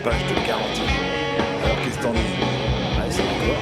pas, je te le garantis. Alors qu'est-ce que t'en dis? Ouais, c'est d'accord.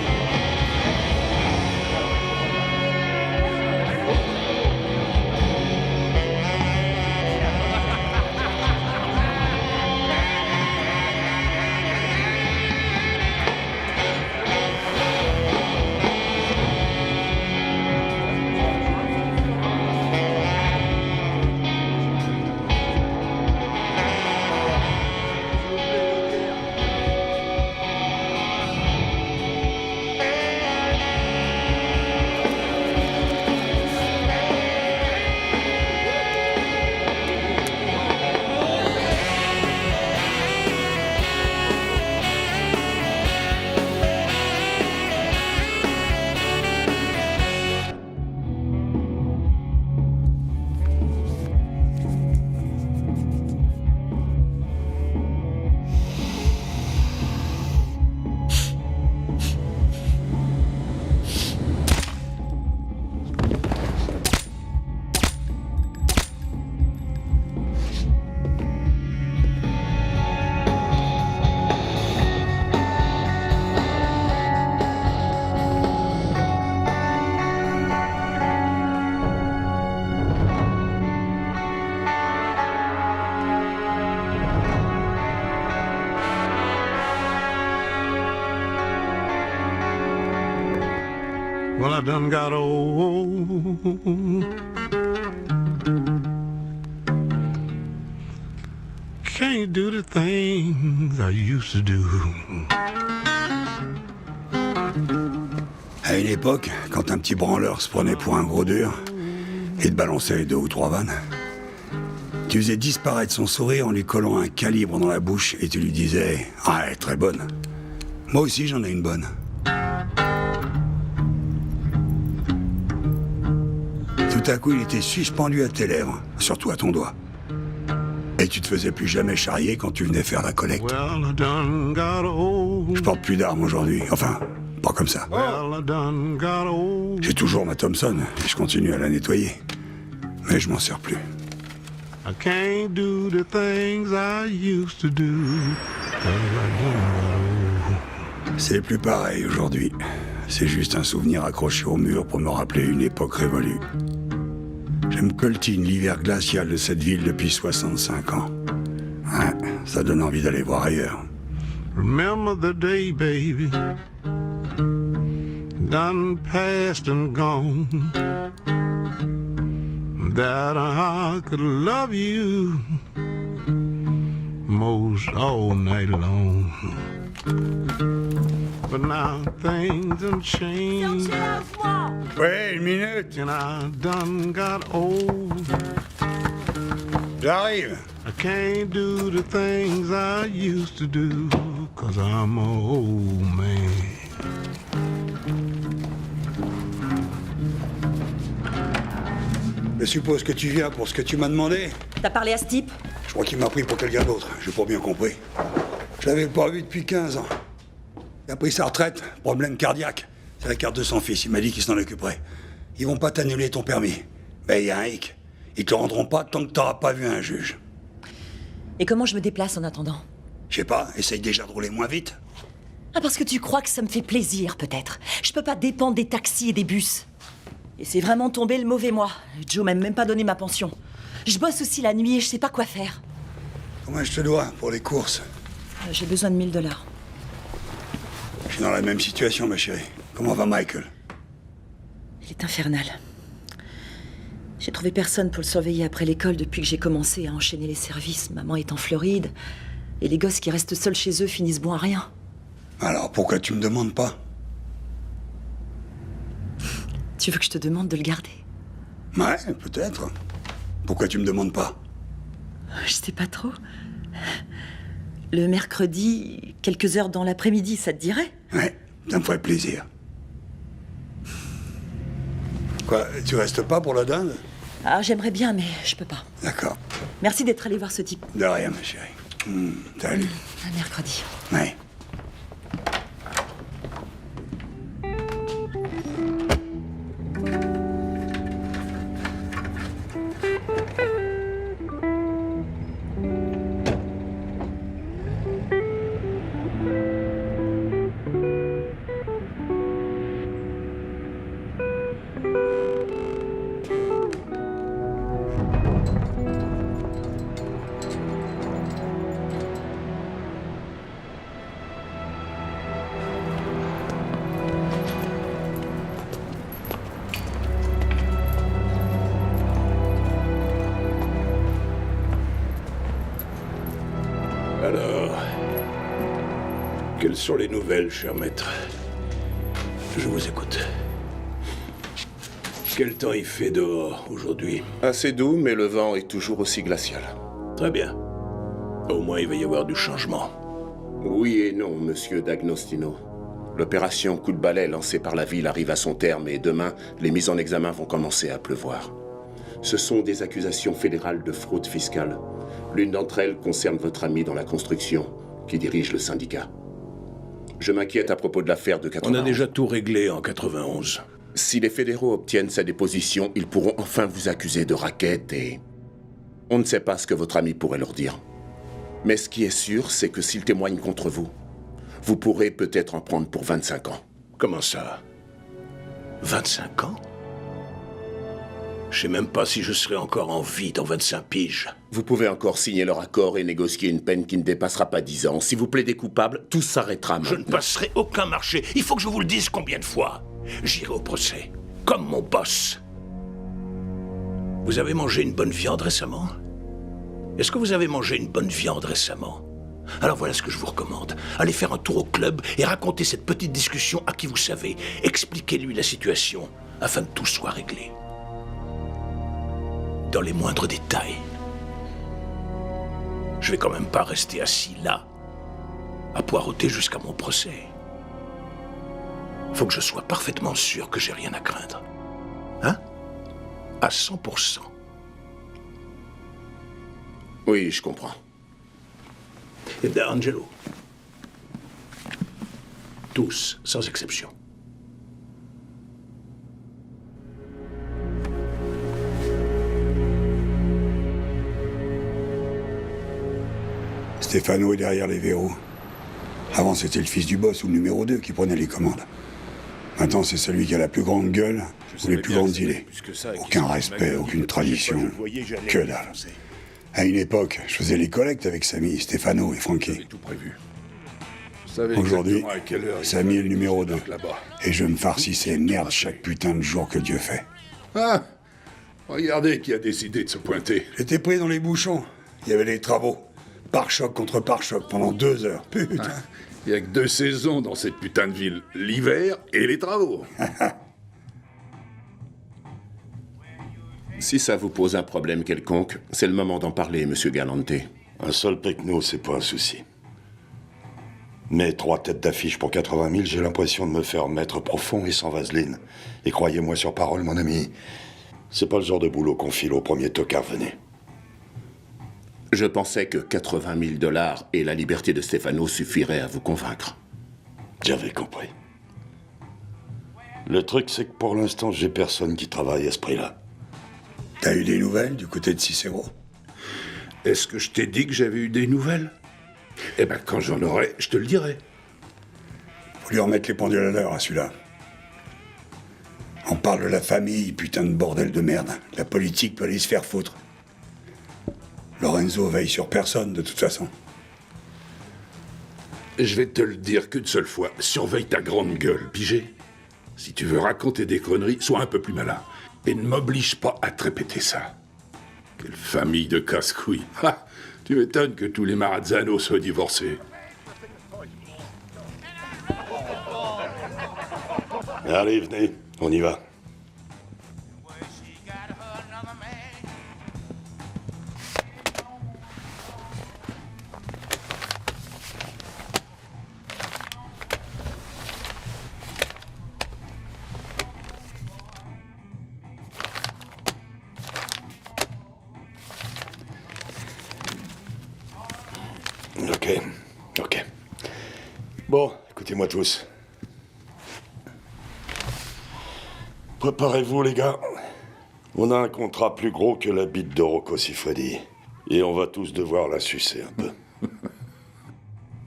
Well, I done got old. Can't do the things I used to do. À une époque, quand un petit branleur se prenait pour un gros dur et te balançait 2 ou 3 vannes, tu faisais disparaître son sourire en lui collant un calibre dans la bouche et tu lui disais « Ah, elle est très bonne. Moi aussi, j'en ai une bonne. » Tout à coup, il était suspendu à tes lèvres, surtout à ton doigt. Et tu te faisais plus jamais charrier quand tu venais faire la collecte. Well, I done got old. Je porte plus d'armes aujourd'hui, enfin, pas comme ça. Well, I done got old. J'ai toujours ma Thompson et je continue à la nettoyer. Mais je m'en sers plus. I can't do the things I used to do. 'Cause I done got old. C'est plus pareil aujourd'hui. C'est juste un souvenir accroché au mur pour me rappeler une époque révolue. Je me coltine l'hiver glacial de cette ville depuis 65 ans. Ouais, ça donne envie d'aller voir ailleurs. Remember the day, baby, done past and gone, that I could love you most all night long. But now things have changed, Ouais, une minute. and I done got old. J'arrive. I can't do the things I used to do, 'cause I'm a old man. Je suppose que tu viens pour ce que tu m'as demandé. T'as parlé à ce type? Je crois qu'il m'a pris pour quelqu'un d'autre. J'ai pas bien compris. Je l'avais pas vu depuis 15 ans. Il a pris sa retraite, problème cardiaque. C'est la carte de son fils, il m'a dit qu'il s'en occuperait. Ils vont pas t'annuler ton permis. Mais il y a un hic. Ils te le rendront pas tant que t'auras pas vu un juge. Et comment je me déplace en attendant? Je sais pas, essaye déjà de rouler moins vite. Ah, parce que tu crois que ça me fait plaisir, peut-être. Je peux pas dépendre des taxis et des bus. Et c'est vraiment tombé le mauvais mois. Joe m'a même pas donné ma pension. Je bosse aussi la nuit et je sais pas quoi faire. Comment je te dois pour les courses? J'ai besoin de $1000. Je suis dans la même situation, ma chérie. Comment va Michael? Il est infernal. J'ai trouvé personne pour le surveiller après l'école depuis que j'ai commencé à enchaîner les services. Maman est en Floride. Et les gosses qui restent seuls chez eux finissent bon à rien. Alors pourquoi tu me demandes pas? Tu veux que je te demande de le garder? Ouais, peut-être. Pourquoi tu me demandes pas? Je sais pas trop. Le mercredi, quelques heures dans l'après-midi, ça te dirait? Ouais, ça me ferait plaisir. Quoi, tu restes pas pour la dinde? Ah, j'aimerais bien, mais je peux pas. D'accord. Merci d'être allé voir ce type. De rien, ma chérie. Salut. Un mercredi. Ouais. Alors, quelles sont les nouvelles, cher maître? Je vous écoute. Quel temps il fait dehors aujourd'hui? Assez doux, mais le vent est toujours aussi glacial. Très bien. Au moins, il va y avoir du changement. Oui et non, monsieur D'Agnostino. L'opération coup de balai lancée par la ville arrive à son terme et demain, les mises en examen vont commencer à pleuvoir. Ce sont des accusations fédérales de fraude fiscale. L'une d'entre elles concerne votre ami dans la construction, qui dirige le syndicat. Je m'inquiète à propos de l'affaire de 91. On a déjà tout réglé en 91. Si les fédéraux obtiennent sa déposition, ils pourront enfin vous accuser de racket et... On ne sait pas ce que votre ami pourrait leur dire. Mais ce qui est sûr, c'est que s'ils témoignent contre vous, vous pourrez peut-être en prendre pour 25 ans. Comment ça? 25 ans? Je sais même pas si je serai encore en vie dans 25 piges. Vous pouvez encore signer leur accord et négocier une peine qui ne dépassera pas 10 ans. Si vous plaidez coupable, tout s'arrêtera maintenant. Je ne passerai aucun marché. Il faut que je vous le dise combien de fois. J'irai au procès, comme mon boss. Vous avez mangé une bonne viande récemment? Est-ce que vous avez mangé une bonne viande récemment? Alors voilà ce que je vous recommande. Allez faire un tour au club et racontez cette petite discussion à qui vous savez. Expliquez-lui la situation afin que tout soit réglé. Dans les moindres détails. Je vais quand même pas rester assis là, à poireauter jusqu'à mon procès. Faut que je sois parfaitement sûr que j'ai rien à craindre. Hein? À 100%. Oui, je comprends. Eh bien, Angelo. Tous, sans exception. Stefano est derrière les verrous. Avant, c'était le fils du boss ou le numéro 2 qui prenait les commandes. Maintenant, c'est celui qui a la plus grande gueule ou les plus grandes idées. Aucun respect, aucune tradition. Que dalle. À une époque, je faisais les collectes avec Samy, Stefano et Frankie. Aujourd'hui, Samy est le numéro 2. Et je me farcissais merde chaque putain de jour que Dieu fait. Ah! Regardez qui a décidé de se pointer. J'étais pris dans les bouchons. Il y avait les travaux. Pare-choc contre pare-choc pendant 2 heures. Putain. Il n'y a que 2 saisons dans cette putain de ville. L'hiver et les travaux. Si ça vous pose un problème quelconque, c'est le moment d'en parler, monsieur Galante. Un seul pecno, c'est pas un souci. Mais 3 têtes d'affiche pour 80 000, j'ai l'impression de me faire maître profond et sans vaseline. Et croyez-moi sur parole, mon ami, c'est pas le genre de boulot qu'on file au premier tocard venu. Je pensais que 80 000 $ et la liberté de Stefano suffiraient à vous convaincre. J'avais compris. Le truc, c'est que pour l'instant, j'ai personne qui travaille à ce prix-là. T'as eu des nouvelles du côté de Cicero? Est-ce que je t'ai dit que j'avais eu des nouvelles? Eh ben, quand j'en aurai, je te le dirai. Faut lui remettre les pendules à l'heure à celui-là. On parle de la famille, putain de bordel de merde. La politique peut aller se faire foutre. Lorenzo veille sur personne, de toute façon. Je vais te le dire qu'une seule fois. Surveille ta grande gueule, pigé. Si tu veux raconter des conneries, sois un peu plus malin. Et ne m'oblige pas à te répéter ça. Quelle famille de casse-couilles. Ah, tu m'étonnes que tous les Marazzano soient divorcés. Allez, venez, on y va. Ok. Bon, écoutez-moi tous. Préparez-vous, les gars. On a un contrat plus gros que la bite de Rocco Siffredi. Et on va tous devoir la sucer un peu.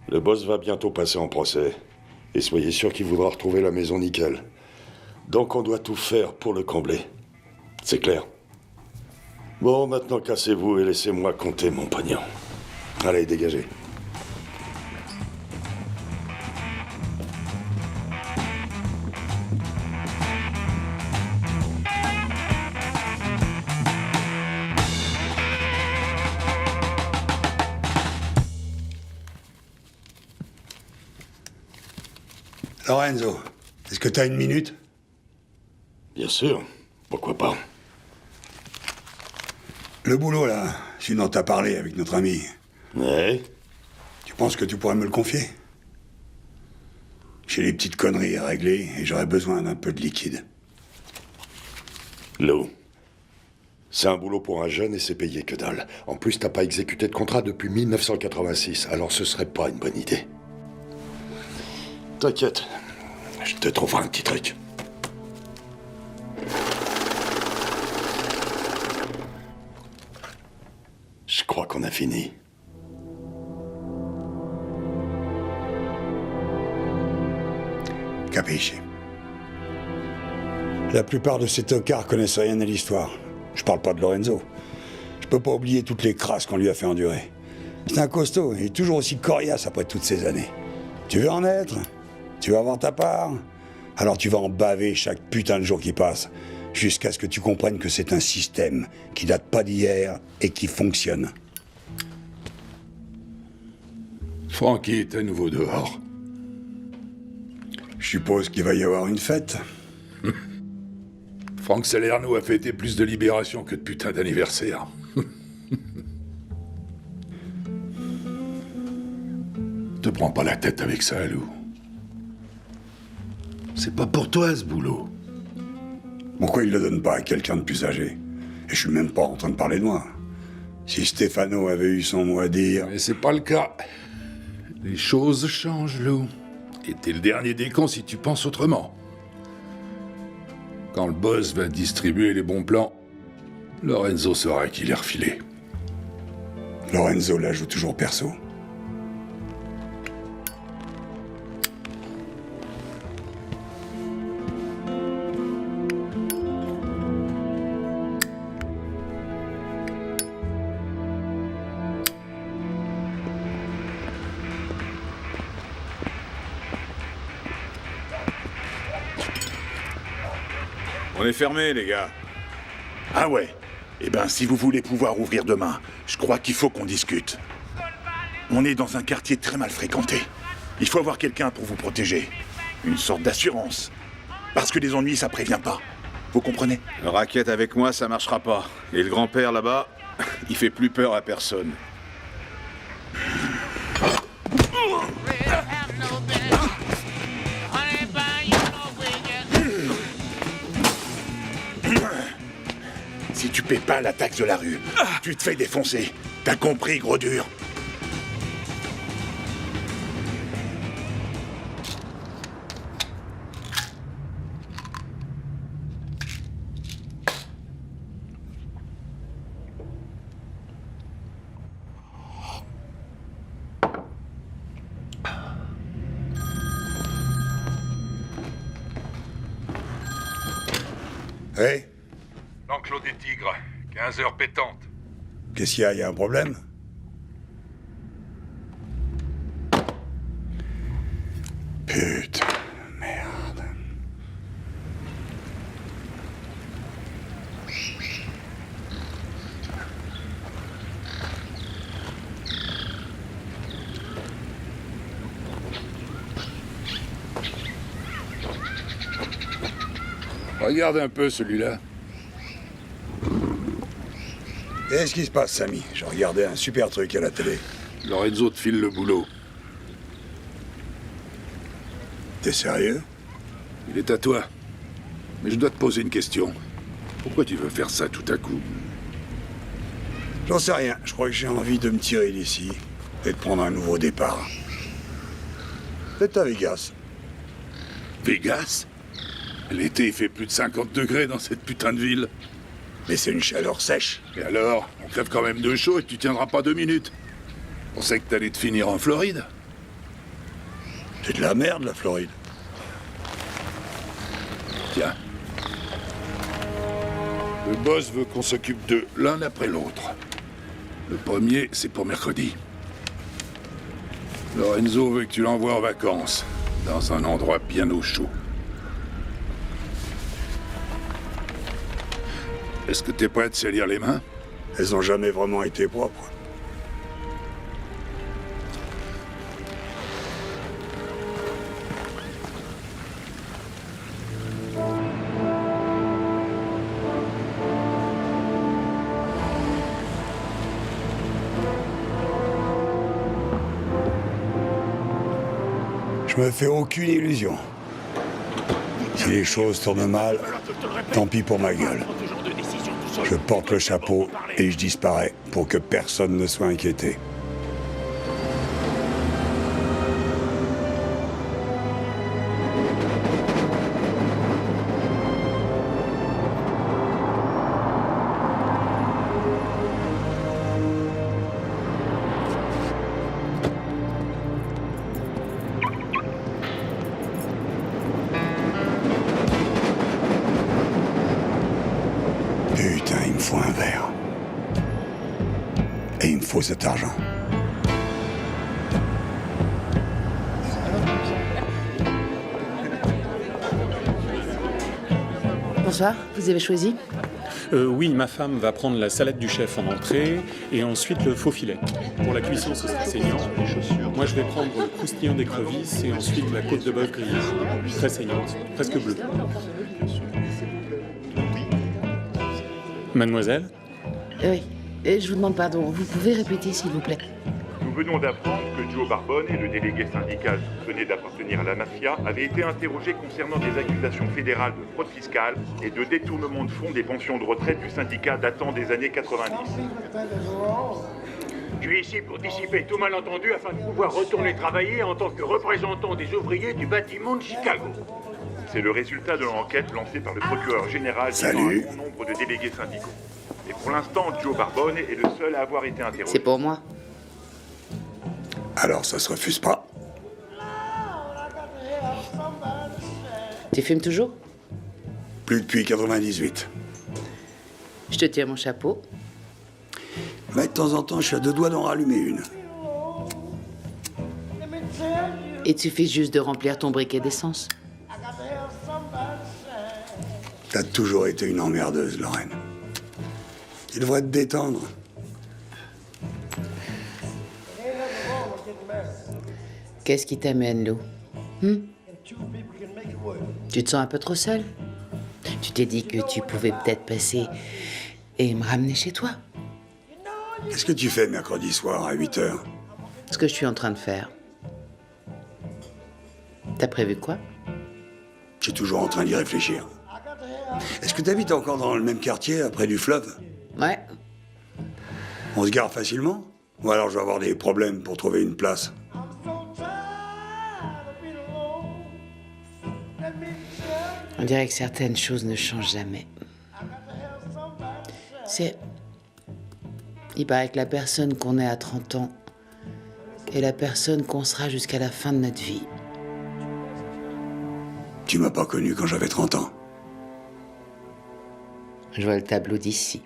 Le boss va bientôt passer en procès. Et soyez sûr qu'il voudra retrouver la maison nickel. Donc on doit tout faire pour le combler. C'est clair? Bon, maintenant cassez-vous et laissez-moi compter mon pognon. Allez, dégagez. Lorenzo, est-ce que t'as une minute? Bien sûr. Pourquoi pas? Le boulot, là, celui dont t'as parlé avec notre ami, Ouais. tu penses que tu pourrais me le confier? J'ai des petites conneries à régler et j'aurais besoin d'un peu de liquide. Lou, c'est un boulot pour un jeune et c'est payé que dalle. En plus, t'as pas exécuté de contrat depuis 1986, alors ce serait pas une bonne idée. T'inquiète, je te trouverai un petit truc. Je crois qu'on a fini. Capisce. La plupart de ces tocards connaissent rien à l'histoire. Je parle pas de Lorenzo. Je peux pas oublier toutes les crasses qu'on lui a fait endurer. C'est un costaud, il est toujours aussi coriace après toutes ces années. Tu veux en être? Tu veux avoir ta part? Alors tu vas en baver chaque putain de jour qui passe, jusqu'à ce que tu comprennes que c'est un système qui date pas d'hier et qui fonctionne. Frankie est à nouveau dehors. Je suppose qu'il va y avoir une fête. Frank Salerno a fêté plus de libération que de putain d'anniversaire. Te prends pas la tête avec ça, Lou. C'est pas pour toi, ce boulot. Pourquoi il le donne pas à quelqu'un de plus âgé? Et je suis même pas en train de parler de moi. Si Stefano avait eu son mot à dire... Mais c'est pas le cas. Les choses changent, Lou. Et t'es le dernier des cons si tu penses autrement. Quand le boss va distribuer les bons plans, Lorenzo saura qui les refiler. Lorenzo la joue toujours perso. On est fermé, les gars. Ah ouais? Eh ben, si vous voulez pouvoir ouvrir demain, je crois qu'il faut qu'on discute. On est dans un quartier très mal fréquenté. Il faut avoir quelqu'un pour vous protéger. Une sorte d'assurance. Parce que les ennuis, ça prévient pas. Vous comprenez? Le racket avec moi, ça marchera pas. Et le grand-père, là-bas, il fait plus peur à personne. Si tu paies pas la taxe de la rue, tu te fais défoncer. T'as compris, gros dur? Hey, L'enclos des tigres, 15 heures pétantes. qu'est-ce qu'il y a? Il y a un problème? Putain, merde. Regarde un peu celui-là. Qu'est-ce qui se passe, Samy? Je regardais un super truc à la télé. Lorenzo te file le boulot. T'es sérieux? Il est à toi. Mais je dois te poser une question. Pourquoi tu veux faire ça tout à coup? J'en sais rien. Je crois que j'ai envie de me tirer d'ici et de prendre un nouveau départ. Peut-être à Vegas. Vegas? L'été, il fait plus de 50 degrés dans cette putain de ville. Mais c'est une chaleur sèche. Et alors, on crève quand même de chaud et tu tiendras pas 2 minutes. On sait que t'allais te finir en Floride. C'est de la merde, la Floride. Tiens. Le boss veut qu'on s'occupe d'eux l'un après l'autre. Le premier, c'est pour mercredi. Lorenzo veut que tu l'envoies en vacances, dans un endroit bien au chaud. Est-ce que t'es prêt à te salir les mains? Elles ont jamais vraiment été propres. Je me fais aucune illusion. Si les choses tournent mal, tant pis pour ma gueule. Je porte le chapeau et je disparais pour que personne ne soit inquiété. Putain, il me faut un verre. Et il me faut cet argent. Bonsoir, vous avez choisi? Oui, ma femme va prendre la salade du chef en entrée et ensuite le faux filet. Pour la cuisson, ce sera saignant. Moi, je vais prendre le croustillant d'écrevisse et ensuite la côte de bœuf grillée. Très saignante, presque bleue. Mademoiselle? Oui, je vous demande pardon. Vous pouvez répéter, s'il vous plaît? Nous venons d'apprendre que Joe Barbone et le délégué syndical soupçonné d'appartenir à la mafia avaient été interrogés concernant des accusations fédérales de fraude fiscale et de détournement de fonds des pensions de retraite du syndicat datant des années 90. Je suis ici pour dissiper tout malentendu afin de pouvoir retourner travailler en tant que représentant des ouvriers du bâtiment de Chicago. C'est le résultat de l'enquête lancée par le procureur général visant un bon nombre de délégués syndicaux. Et pour l'instant, Joe Barbone est le seul à avoir été interrogé. C'est pour moi. Alors ça se refuse pas. Tu fumes toujours? Plus depuis 98. Je te tire mon chapeau. Mais de temps en temps, je suis à deux doigts d'en rallumer une. Et tu fais juste de remplir ton briquet d'essence. T'as toujours été une emmerdeuse, Lorraine. Tu devrais te détendre. Qu'est-ce qui t'amène, Lou? Tu te sens un peu trop seule? Tu t'es dit que tu pouvais peut-être passer et me ramener chez toi? Qu'est-ce que tu fais mercredi soir à 8h? Ce que je suis en train de faire. T'as prévu quoi? Je suis toujours en train d'y réfléchir. Est-ce que t'habites encore dans le même quartier, près du fleuve? Ouais. On se gare facilement? Ou alors je vais avoir des problèmes pour trouver une place? On dirait que certaines choses ne changent jamais. Il paraît que la personne qu'on est à 30 ans est la personne qu'on sera jusqu'à la fin de notre vie. Tu m'as pas connu quand j'avais 30 ans. Je vois le tableau d'ici.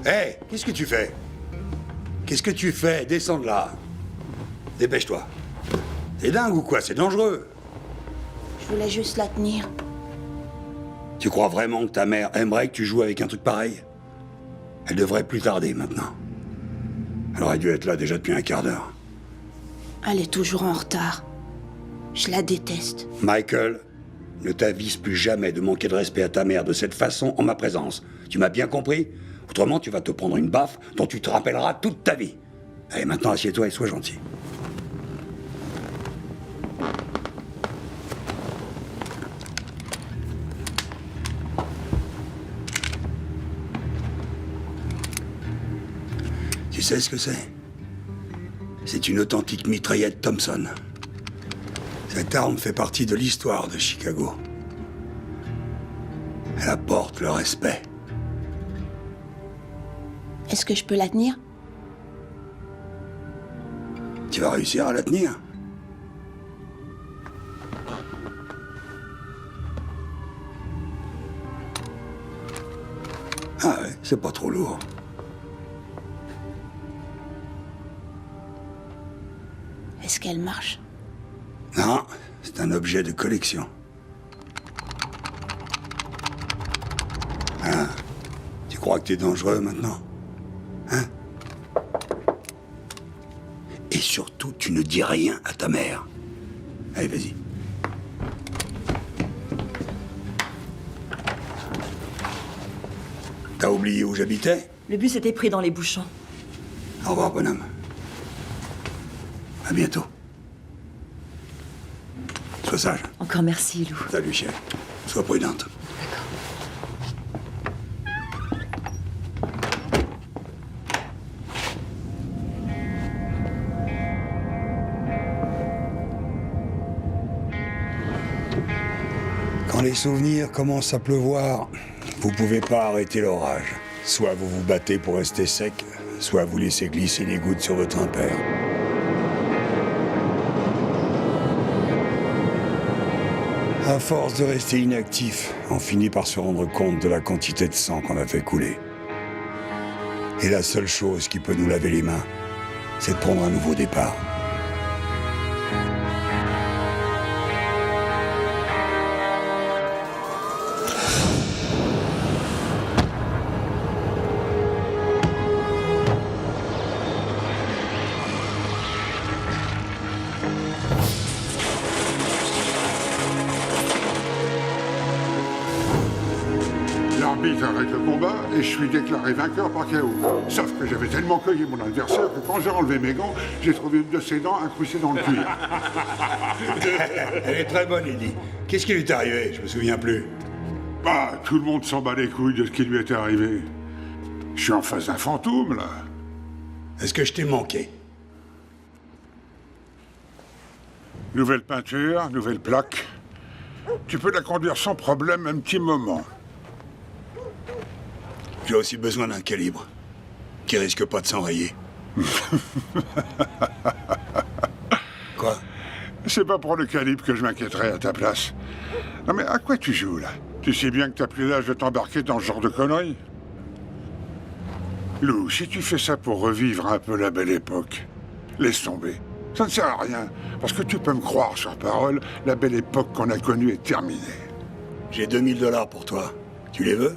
Hé, qu'est-ce que tu fais? Qu'est-ce que tu fais? Descends de là. Dépêche-toi. T'es dingue ou quoi? C'est dangereux. Je voulais juste la tenir. Tu crois vraiment que ta mère aimerait que tu joues avec un truc pareil? Elle devrait plus tarder maintenant. Elle aurait dû être là déjà depuis un quart d'heure. Elle est toujours en retard. Je la déteste. Michael, ne t'avise plus jamais de manquer de respect à ta mère de cette façon en ma présence. Tu m'as bien compris? Autrement, tu vas te prendre une baffe dont tu te rappelleras toute ta vie. Allez, maintenant, assieds-toi et sois gentil. Tu sais ce que c'est? C'est une authentique mitraillette Thompson. Cette arme fait partie de l'histoire de Chicago. Elle apporte le respect Est-ce que je peux la tenir? Tu vas réussir à la tenir. Ah ouais, c'est pas trop lourd. Est-ce qu'elle marche? Non, c'est un objet de collection. Ah, tu crois que t'es dangereux maintenant? Hein? Et surtout, tu ne dis rien à ta mère. Allez, vas-y. T'as oublié où j'habitais? Le bus était pris dans les bouchons. Au revoir, bonhomme. À bientôt. Sois sage. Encore merci, Lou. Salut, chef. Sois prudente. Quand les souvenirs commencent à pleuvoir, vous pouvez pas arrêter l'orage. Soit vous vous battez pour rester sec, soit vous laissez glisser les gouttes sur votre impair. À force de rester inactif, on finit par se rendre compte de la quantité de sang qu'on a fait couler. Et la seule chose qui peut nous laver les mains, c'est de prendre un nouveau départ. L'arbitre arrête le combat et je suis déclaré vainqueur par KO. Sauf que j'avais tellement cueilli mon adversaire que quand j'ai enlevé mes gants, j'ai trouvé une de ses dents incrustée dans le cuir. Elle est très bonne, Eddie. Qu'est-ce qui lui est arrivé? Je me souviens plus. Bah, tout le monde s'en bat les couilles de ce qui lui était arrivé. Je suis en face d'un fantôme, là. Est-ce que je t'ai manqué? Nouvelle peinture, nouvelle plaque. Tu peux la conduire sans problème un petit moment. J'ai aussi besoin d'un calibre qui risque pas de s'enrayer. Quoi? C'est pas pour le calibre que je m'inquiéterais à ta place. Non mais à quoi tu joues, là? Tu sais bien que t'as plus l'âge de t'embarquer dans ce genre de conneries. Lou, si tu fais ça pour revivre un peu la belle époque, laisse tomber. Ça ne sert à rien, parce que tu peux me croire sur parole, la belle époque qu'on a connue est terminée. J'ai 2000 $ pour toi. Tu les veux?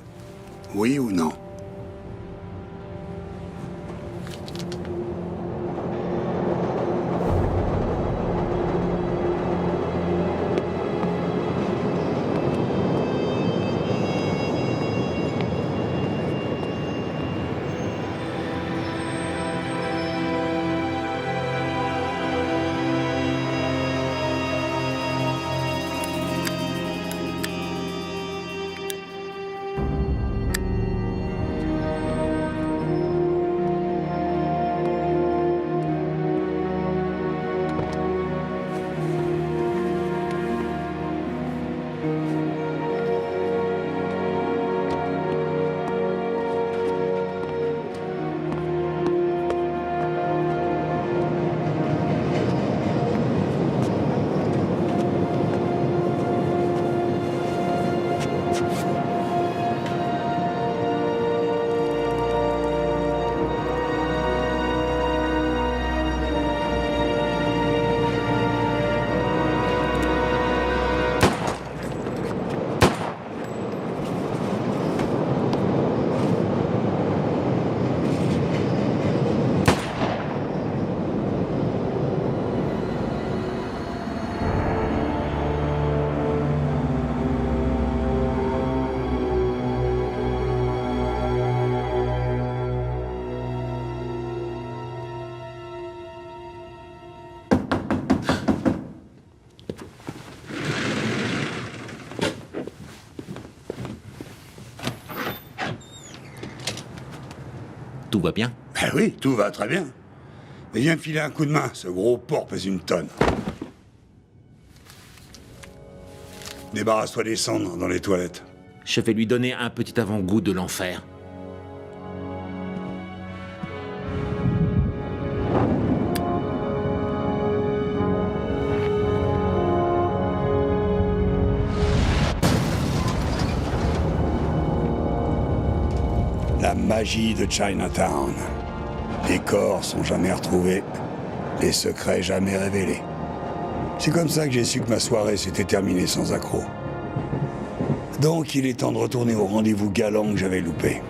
Oui ou non? Tout va bien? Ben oui, tout va très bien. Mais viens me filer un coup de main, ce gros porc pèse une tonne. Débarrasse-toi des cendres dans les toilettes. Je vais lui donner un petit avant-goût de l'enfer. La magie de Chinatown. Les corps sont jamais retrouvés, les secrets jamais révélés. C'est comme ça que j'ai su que ma soirée s'était terminée sans accroc. Donc il est temps de retourner au rendez-vous galant que j'avais loupé.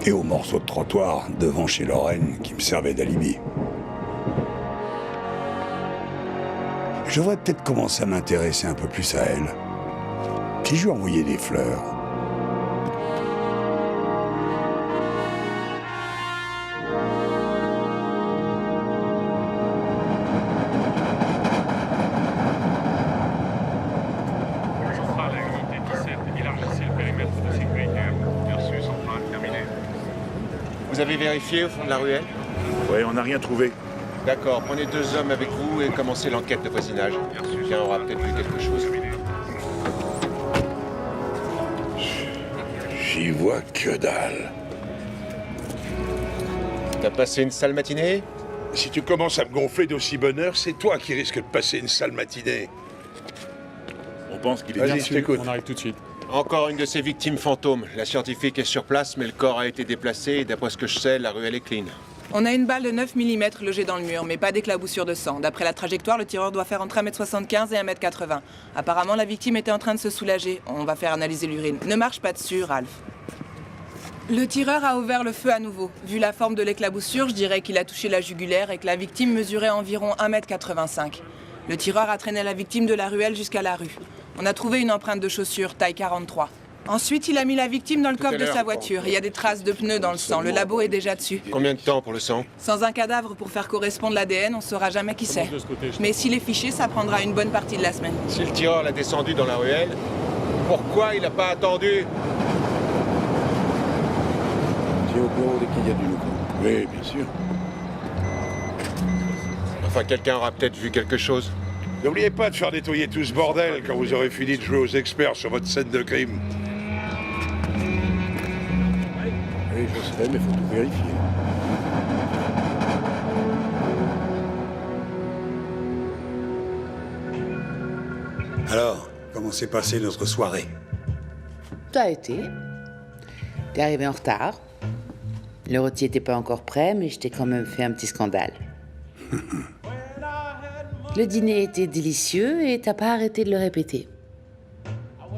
Et au morceau de trottoir devant chez Lorraine qui me servait d'alibi. Je devrais peut-être commencer à m'intéresser un peu plus à elle. Si je lui envoyais des fleurs. Centrale à unité 17, élargissez le périmètre de sécurité. Reçu, centrale, terminé. Vous avez vérifié au fond de la ruelle? Ouais, on n'a rien trouvé. D'accord, prenez 2 hommes avec vous et commencez l'enquête de voisinage. Tiens, on aura peut-être vu quelque chose. J'y vois que dalle. T'as passé une sale matinée? Si tu commences à me gonfler d'aussi bonne heure, c'est toi qui risques de passer une sale matinée. On pense qu'il est Vas-y, bien je sûr. t'écoute. On arrive tout de suite. Encore une de ces victimes fantômes. La scientifique est sur place, mais le corps a été déplacé et d'après ce que je sais, la ruelle est clean. On a une balle de 9 mm logée dans le mur, mais pas d'éclaboussure de sang. D'après la trajectoire, le tireur doit faire entre 1m75 et 1m80. Apparemment, la victime était en train de se soulager. On va faire analyser l'urine. Ne marche pas dessus, Ralph. Le tireur a ouvert le feu à nouveau. Vu la forme de l'éclaboussure, je dirais qu'il a touché la jugulaire et que la victime mesurait environ 1m85. Le tireur a traîné la victime de la ruelle jusqu'à la rue. On a trouvé une empreinte de chaussure, taille 43. Ensuite, il a mis la victime dans le coffre de sa voiture. Il y a des traces de pneus dans le sang. Le labo est déjà dessus. Combien de temps pour le sang? Sans un cadavre pour faire correspondre l'ADN, on saura jamais qui c'est. Mais s'il est fiché, ça prendra une bonne partie de la semaine. Si le tireur l'a descendu dans la ruelle, pourquoi il n'a pas attendu? Tu es au courant dès qu'il y a du nouveau? Oui, bien sûr. Enfin, quelqu'un aura peut-être vu quelque chose. N'oubliez pas de faire nettoyer tout ce bordel quand vous aurez fini de jouer aux experts sur votre scène de crime. Oui, je sais, mais faut tout vérifier. Alors, comment s'est passée notre soirée? Ça a été. T'es arrivé en retard. Le rôti était pas encore prêt, mais je t'ai quand même fait un petit scandale. Le dîner était délicieux et t'as pas arrêté de le répéter.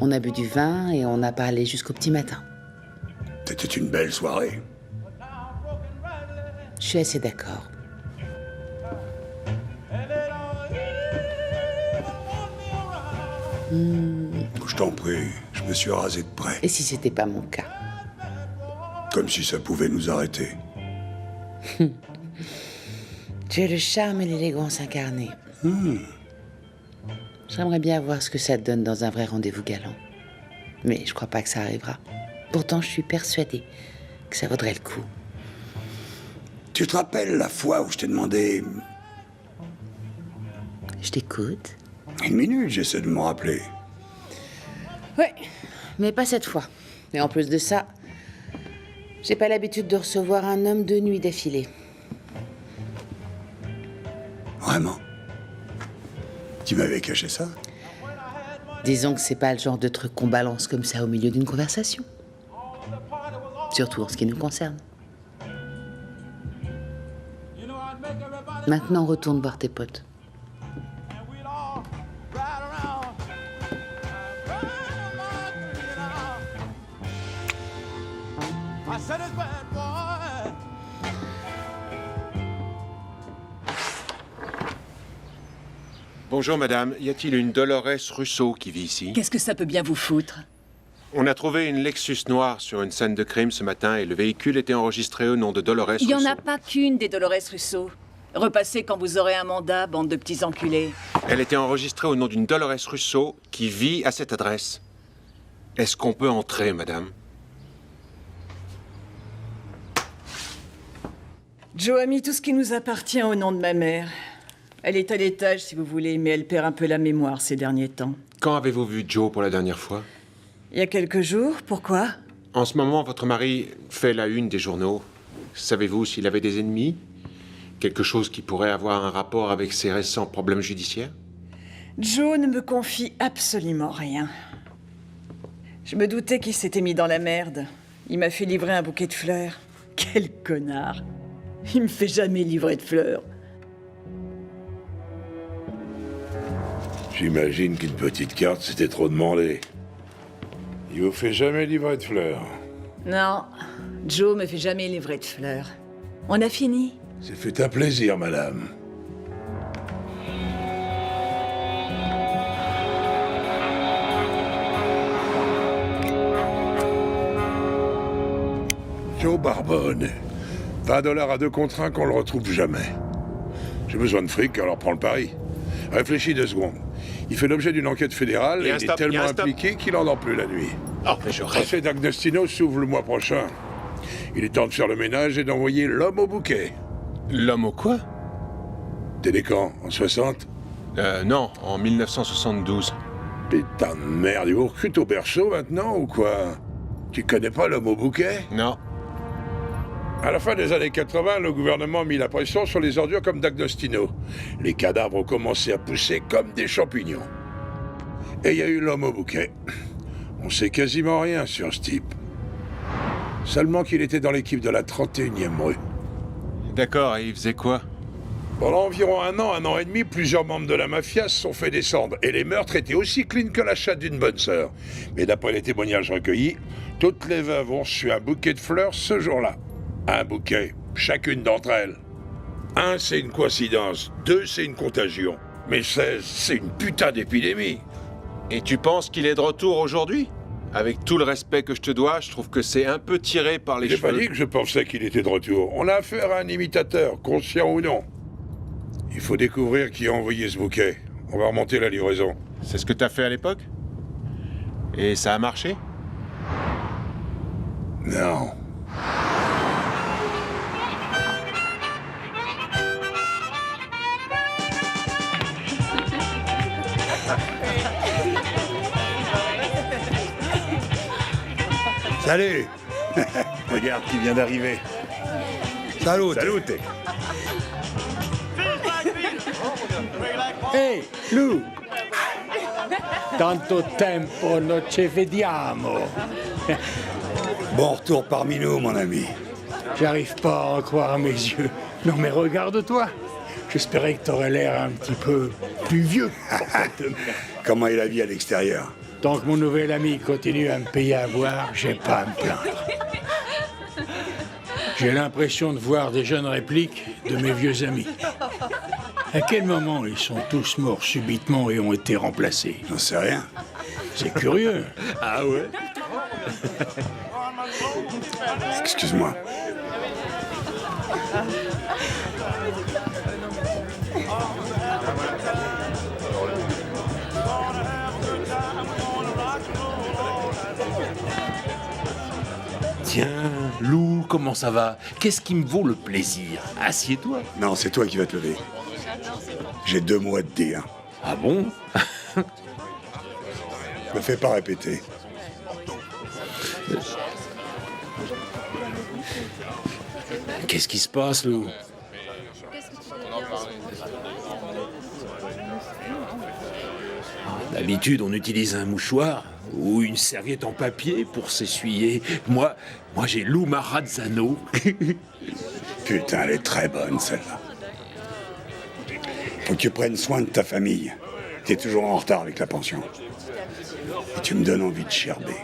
On a bu du vin et on a parlé jusqu'au petit matin. C'était une belle soirée. Je suis assez d'accord. Je t'en prie, je me suis rasé de près. Et si c'était pas mon cas? Comme si ça pouvait nous arrêter. Tu as le charme et l'élégance incarnés. J'aimerais bien voir ce que ça te donne dans un vrai rendez-vous galant. Mais je crois pas que ça arrivera. Pourtant, je suis persuadée que ça vaudrait le coup. Tu te rappelles la fois où je t'ai demandé... Je t'écoute. 1 minute, j'essaie de me rappeler. Ouais, mais pas cette fois. Et en plus de ça, j'ai pas l'habitude de recevoir un homme 2 nuits d'affilée. Vraiment? Tu m'avais caché ça? Disons que c'est pas le genre de truc qu'on balance comme ça au milieu d'une conversation. Surtout en ce qui nous concerne. Maintenant, retourne voir tes potes. Bonjour madame, y a-t-il une Dolores Russo qui vit ici? Qu'est-ce que ça peut bien vous foutre? On a trouvé une Lexus noire sur une scène de crime ce matin et le véhicule était enregistré au nom de Dolores Russo. Il n'y en a pas qu'une des Dolores Russo. Repassez quand vous aurez un mandat, bande de petits enculés. Elle était enregistrée au nom d'une Dolores Russo qui vit à cette adresse. Est-ce qu'on peut entrer, madame? Joe a mis tout ce qui nous appartient au nom de ma mère. Elle est à l'étage, si vous voulez, mais elle perd un peu la mémoire ces derniers temps. Quand avez-vous vu Joe pour la dernière fois? Il y a quelques jours, pourquoi? En ce moment, votre mari fait la une des journaux. Savez-vous s'il avait des ennemis? Quelque chose qui pourrait avoir un rapport avec ses récents problèmes judiciaires? Joe ne me confie absolument rien. Je me doutais qu'il s'était mis dans la merde. Il m'a fait livrer un bouquet de fleurs. Quel connard. Il me fait jamais livrer de fleurs. J'imagine qu'une petite carte, c'était trop demandé. Il vous fait jamais livrer de fleurs. Non, Joe me fait jamais livrer de fleurs. On a fini. C'est fait un plaisir, madame. Joe Barbone. 20 $ à 2 contre 1 qu'on le retrouve jamais. J'ai besoin de fric, alors prends le pari. Réfléchis 2 secondes. Il fait l'objet d'une enquête fédérale et il est tellement impliqué qu'il n'en dort plus la nuit. Oh, mais je Le rêve. procès d'Agnostino s'ouvre le mois prochain. Il est temps de faire le ménage et d'envoyer l'homme au bouquet. L'homme au quoi? T'es des camps, en 60? Non, en 1972. Putain de merde, ils vous recrutent au berceau maintenant ou quoi? Tu connais pas l'homme au bouquet? Non. À la fin des années 80, le gouvernement a mis la pression sur les ordures comme d'Agnostino. Les cadavres ont commencé à pousser comme des champignons. Et il y a eu l'homme au bouquet. On sait quasiment rien sur ce type. Seulement qu'il était dans l'équipe de la 31e rue. D'accord, et il faisait quoi? Pendant environ un an et demi, plusieurs membres de la mafia se sont fait descendre. Et les meurtres étaient aussi clean que la chatte d'une bonne sœur. Mais d'après les témoignages recueillis, toutes les veuves ont reçu un bouquet de fleurs ce jour-là. Un bouquet, chacune d'entre elles. 1, c'est une coïncidence. 2, c'est une contagion. Mais 16, c'est une putain d'épidémie. Et tu penses qu'il est de retour aujourd'hui? Avec tout le respect que je te dois, je trouve que c'est un peu tiré par les J'ai cheveux. pas dit que je pensais qu'il était de retour. On a affaire à un imitateur, conscient ou non. Il faut découvrir qui a envoyé ce bouquet. On va remonter la livraison. C'est ce que t'as fait à l'époque? Et ça a marché? Non. Salut. Regarde qui vient d'arriver. Salut. Salut. Ehi, Lou! Tanto tempo non ci vediamo. Bon retour parmi nous, mon ami. J'arrive pas à en croire à mes yeux. Non mais regarde-toi. J'espérais que t'aurais l'air un petit peu plus vieux. Comment est la vie à l'extérieur? Tant que mon nouvel ami continue à me payer à boire, j'ai pas à me plaindre. J'ai l'impression de voir des jeunes répliques de mes vieux amis. À quel moment ils sont tous morts subitement et ont été remplacés? J'en sais rien. C'est curieux. Ah ouais? Excuse-moi. Tiens, Lou, comment ça va? Qu'est-ce qui me vaut le plaisir? Assieds-toi. Non, c'est toi qui vas te lever. J'ai 2 mois de D1. Ah bon? Me fais pas répéter. Qu'est-ce qui se passe, Lou? D'habitude, on utilise un mouchoir ou une serviette en papier pour s'essuyer. Moi, j'ai Lou Marazzano. Putain, elle est très bonne, celle-là. Faut que tu prennes soin de ta famille. T'es toujours en retard avec la pension. Et tu me donnes envie de gerber.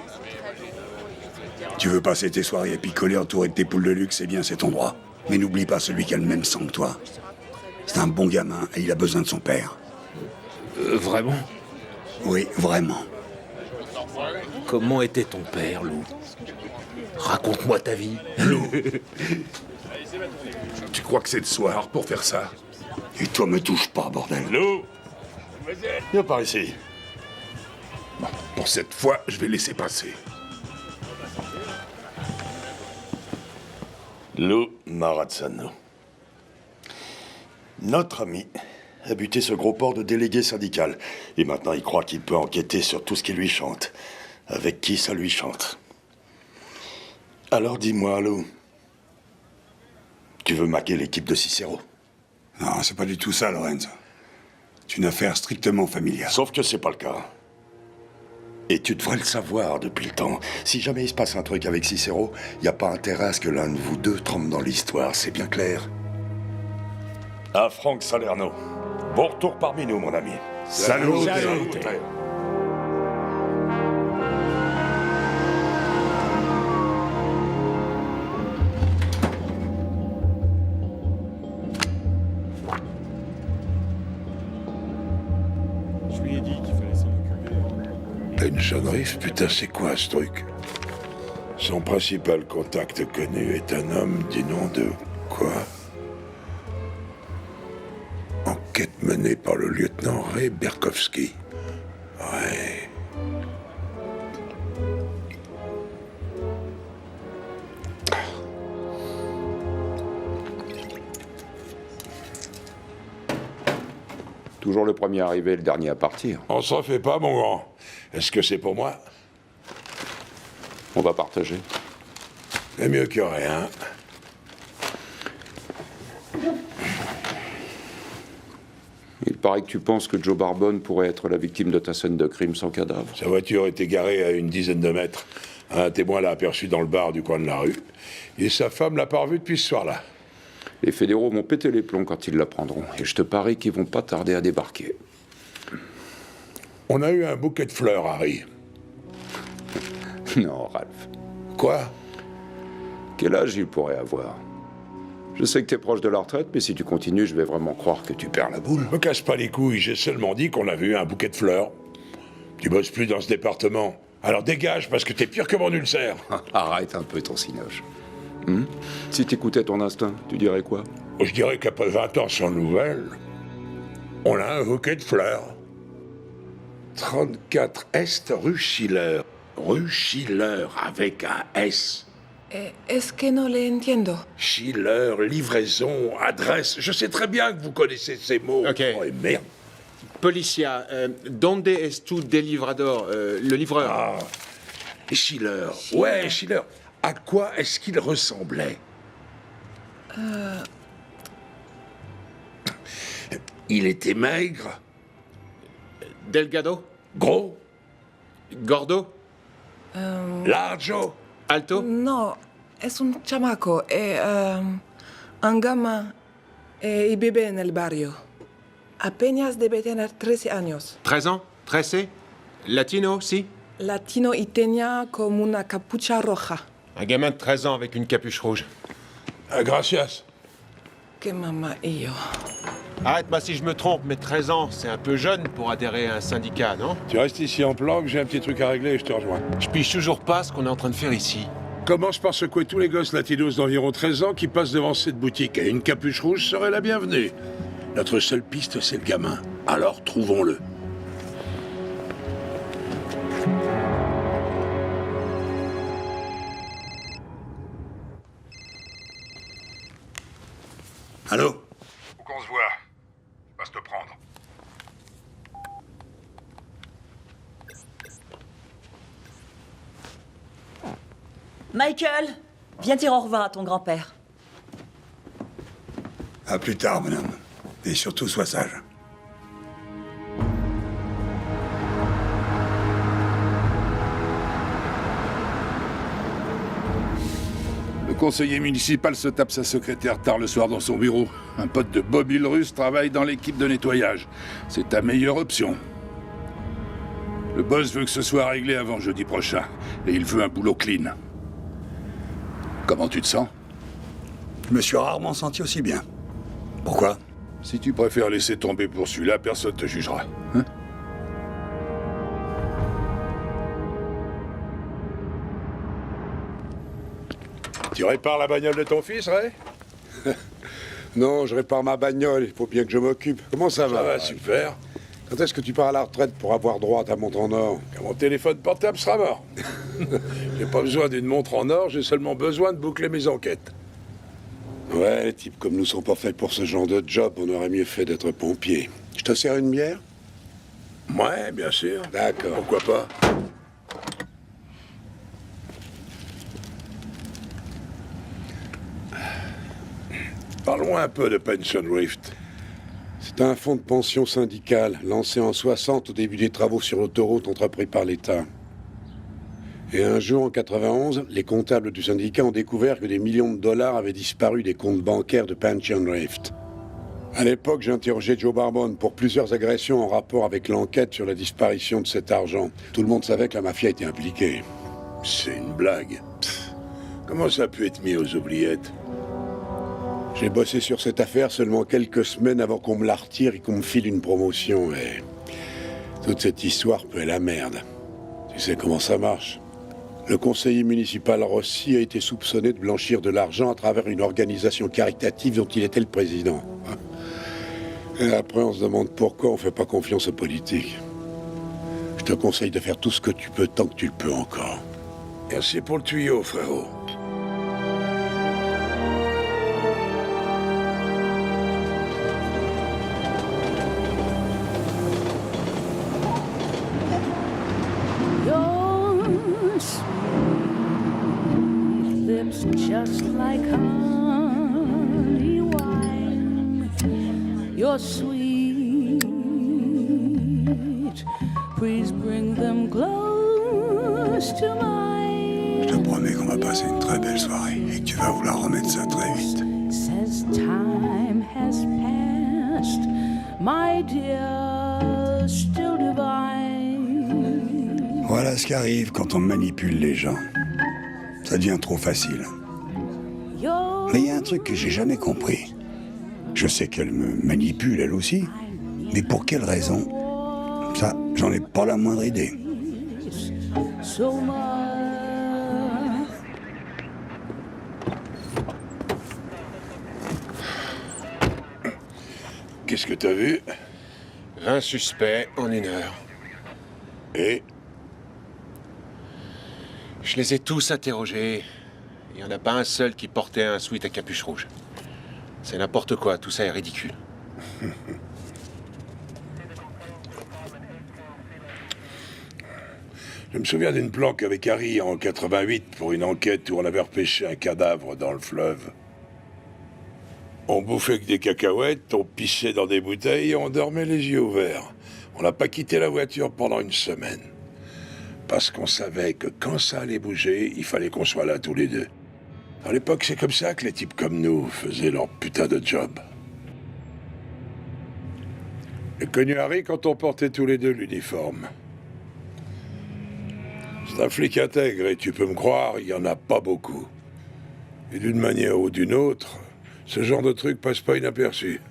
Tu veux passer tes soirées à picoler entouré de tes poules de luxe, c'est bien, c'est ton droit. Mais n'oublie pas celui qui a le même sang que toi. C'est un bon gamin et il a besoin de son père. Vraiment? Oui, vraiment. Comment était ton père, Lou? Raconte-moi ta vie. Lou, tu crois que c'est le soir pour faire ça? Et toi, me touche pas, bordel. Lou! Viens par ici. Bon, pour cette fois, je vais laisser passer. Lou Marazzano. Notre ami a buté ce gros porc de délégué syndical. Et maintenant, il croit qu'il peut enquêter sur tout ce qui lui chante. Avec qui ça lui chante. Alors dis-moi, Lou. Tu veux maquer l'équipe de Cicero? Non, c'est pas du tout ça, Lorenzo. C'est une affaire strictement familiale. Sauf que c'est pas le cas. Et tu devrais le savoir depuis le temps. Si jamais il se passe un truc avec Cicero, y a pas intérêt à ce que l'un de vous deux trempe dans l'histoire, c'est bien clair. Ah, Franck Salerno. Bon retour parmi nous, mon ami. Salut. Salut. Je lui ai dit qu'il fallait s'en occuper. Pension Reef, putain, c'est quoi ce truc? Son principal contact connu est un homme du nom de... quoi? Enquête menée par le lieutenant Ray Berkowski. Ouais. Toujours le premier arrivé, le dernier à partir. On s'en fait pas, mon grand. Est-ce que c'est pour moi? On va partager. C'est mieux que rien. Il paraît que tu penses que Joe Barbone pourrait être la victime de ta scène de crime sans cadavre. Sa voiture était garée à une dizaine de mètres. Un témoin l'a aperçu dans le bar du coin de la rue. Et sa femme l'a pas revu depuis ce soir-là. Les fédéraux vont péter les plombs quand ils l'apprendront. Et je te parie qu'ils vont pas tarder à débarquer. On a eu un bouquet de fleurs, Harry. Non, Ralph. Quoi? Quel âge il pourrait avoir? Je sais que t'es proche de la retraite, mais si tu continues, je vais vraiment croire que tu perds la boule. Me casse pas les couilles, j'ai seulement dit qu'on avait eu un bouquet de fleurs. Tu bosses plus dans ce département. Alors dégage, parce que t'es pire que mon ulcère. Arrête un peu ton cinoche. Si t'écoutais ton instinct, tu dirais quoi? Je dirais qu'après 20 ans sans nouvelles, on a un bouquet de fleurs. 34 Est, rue Schiller. Rue Schiller, avec un S. Es que no le entiendo. Schiller, livraison, adresse. Je sais très bien que vous connaissez ces mots. Ok. Oh, et merde. Policia, donde es tu delivrador? Le livreur. Ah, Schiller. Ouais, Schiller. À quoi est-ce qu'il ressemblait? Il était maigre. Delgado? Gros. Gordo? Largo. Alto? No, es un chamaco, un gama y vive en el barrio. Apenas debe tener 13 años. 13 ans? 13? Latino, si? Latino y tenía como una capucha roja. Un gamin de 13 ans avec une capuche rouge. Gracias. Que mamá y yo. Arrête-moi si je me trompe, mais 13 ans, c'est un peu jeune pour adhérer à un syndicat, non? Tu restes ici en planque, j'ai un petit truc à régler et je te rejoins. Je pige toujours pas ce qu'on est en train de faire ici. Commence par secouer tous les gosses latinos d'environ 13 ans qui passent devant cette boutique. Et une capuche rouge serait la bienvenue. Notre seule piste, c'est le gamin. Alors, trouvons-le. Allô? Faut qu'on se voit. Je passe te prendre. Michael, viens dire au revoir à ton grand-père. À plus tard, madame. Et surtout, sois sage. Le conseiller municipal se tape sa secrétaire tard le soir dans son bureau. Un pote de Bobby le Russe travaille dans l'équipe de nettoyage. C'est ta meilleure option. Le boss veut que ce soit réglé avant jeudi prochain. Et il veut un boulot clean. Comment tu te sens? Je me suis rarement senti aussi bien. Pourquoi? Si tu préfères laisser tomber pour celui-là, personne te jugera. Hein? Tu répares la bagnole de ton fils, Ray? Non, je répare ma bagnole, il faut bien que je m'occupe. Comment ça va? Ça va, super. Quand est-ce que tu pars à la retraite pour avoir droit à ta montre en or? Quand mon téléphone portable sera mort. J'ai pas besoin d'une montre en or, j'ai seulement besoin de boucler mes enquêtes. Ouais, les types comme nous sont pas faits pour ce genre de job, on aurait mieux fait d'être pompier. Je te sers une bière? Ouais, bien sûr. D'accord. Pourquoi pas? Parlons un peu de Pension Rift. C'est un fonds de pension syndical, lancé en 60 au début des travaux sur l'autoroute entrepris par l'État. Et un jour, en 91, les comptables du syndicat ont découvert que des millions de dollars avaient disparu des comptes bancaires de Pension Rift. À l'époque, j'ai interrogé Joe Barbone pour plusieurs agressions en rapport avec l'enquête sur la disparition de cet argent. Tout le monde savait que la mafia était impliquée. C'est une blague. Pff, comment ça a pu être mis aux oubliettes? J'ai bossé sur cette affaire seulement quelques semaines avant qu'on me la retire et qu'on me file une promotion. Et toute cette histoire peut être la merde. Tu sais comment ça marche? Le conseiller municipal Rossi a été soupçonné de blanchir de l'argent à travers une organisation caritative dont il était le président. Et après, on se demande pourquoi on ne fait pas confiance aux politiques. Je te conseille de faire tout ce que tu peux tant que tu le peux encore. Merci pour le tuyau, frérot. Just like honey wine, you're sweet. Please bring them close to mine. Je te promets qu'on va passer une très belle soirée et que tu vas vouloir remettre ça très vite. Says time has passed, my dear, still divine. Voilà ce qui arrive quand on manipule les gens. Ça devient trop facile. Mais il y a un truc que j'ai jamais compris. Je sais qu'elle me manipule, elle aussi. Mais pour quelle raison? Ça, j'en ai pas la moindre idée. Qu'est-ce que t'as vu? 20 suspects en 1 heure. Et? Je les ai tous interrogés. Il n'y en a pas un seul qui portait un sweat à capuche rouge. C'est n'importe quoi, tout ça est ridicule. Je me souviens d'une planque avec Harry en 88 pour une enquête où on avait repêché un cadavre dans le fleuve. On bouffait que des cacahuètes, on pissait dans des bouteilles et on dormait les yeux ouverts. On n'a pas quitté la voiture pendant 1 semaine. Parce qu'on savait que quand ça allait bouger, il fallait qu'on soit là tous les deux. À l'époque, c'est comme ça que les types comme nous faisaient leur putain de job. J'ai connu Harry quand on portait tous les deux l'uniforme. C'est un flic intègre et tu peux me croire, il n'y en a pas beaucoup. Et d'une manière ou d'une autre, ce genre de truc passe pas inaperçu.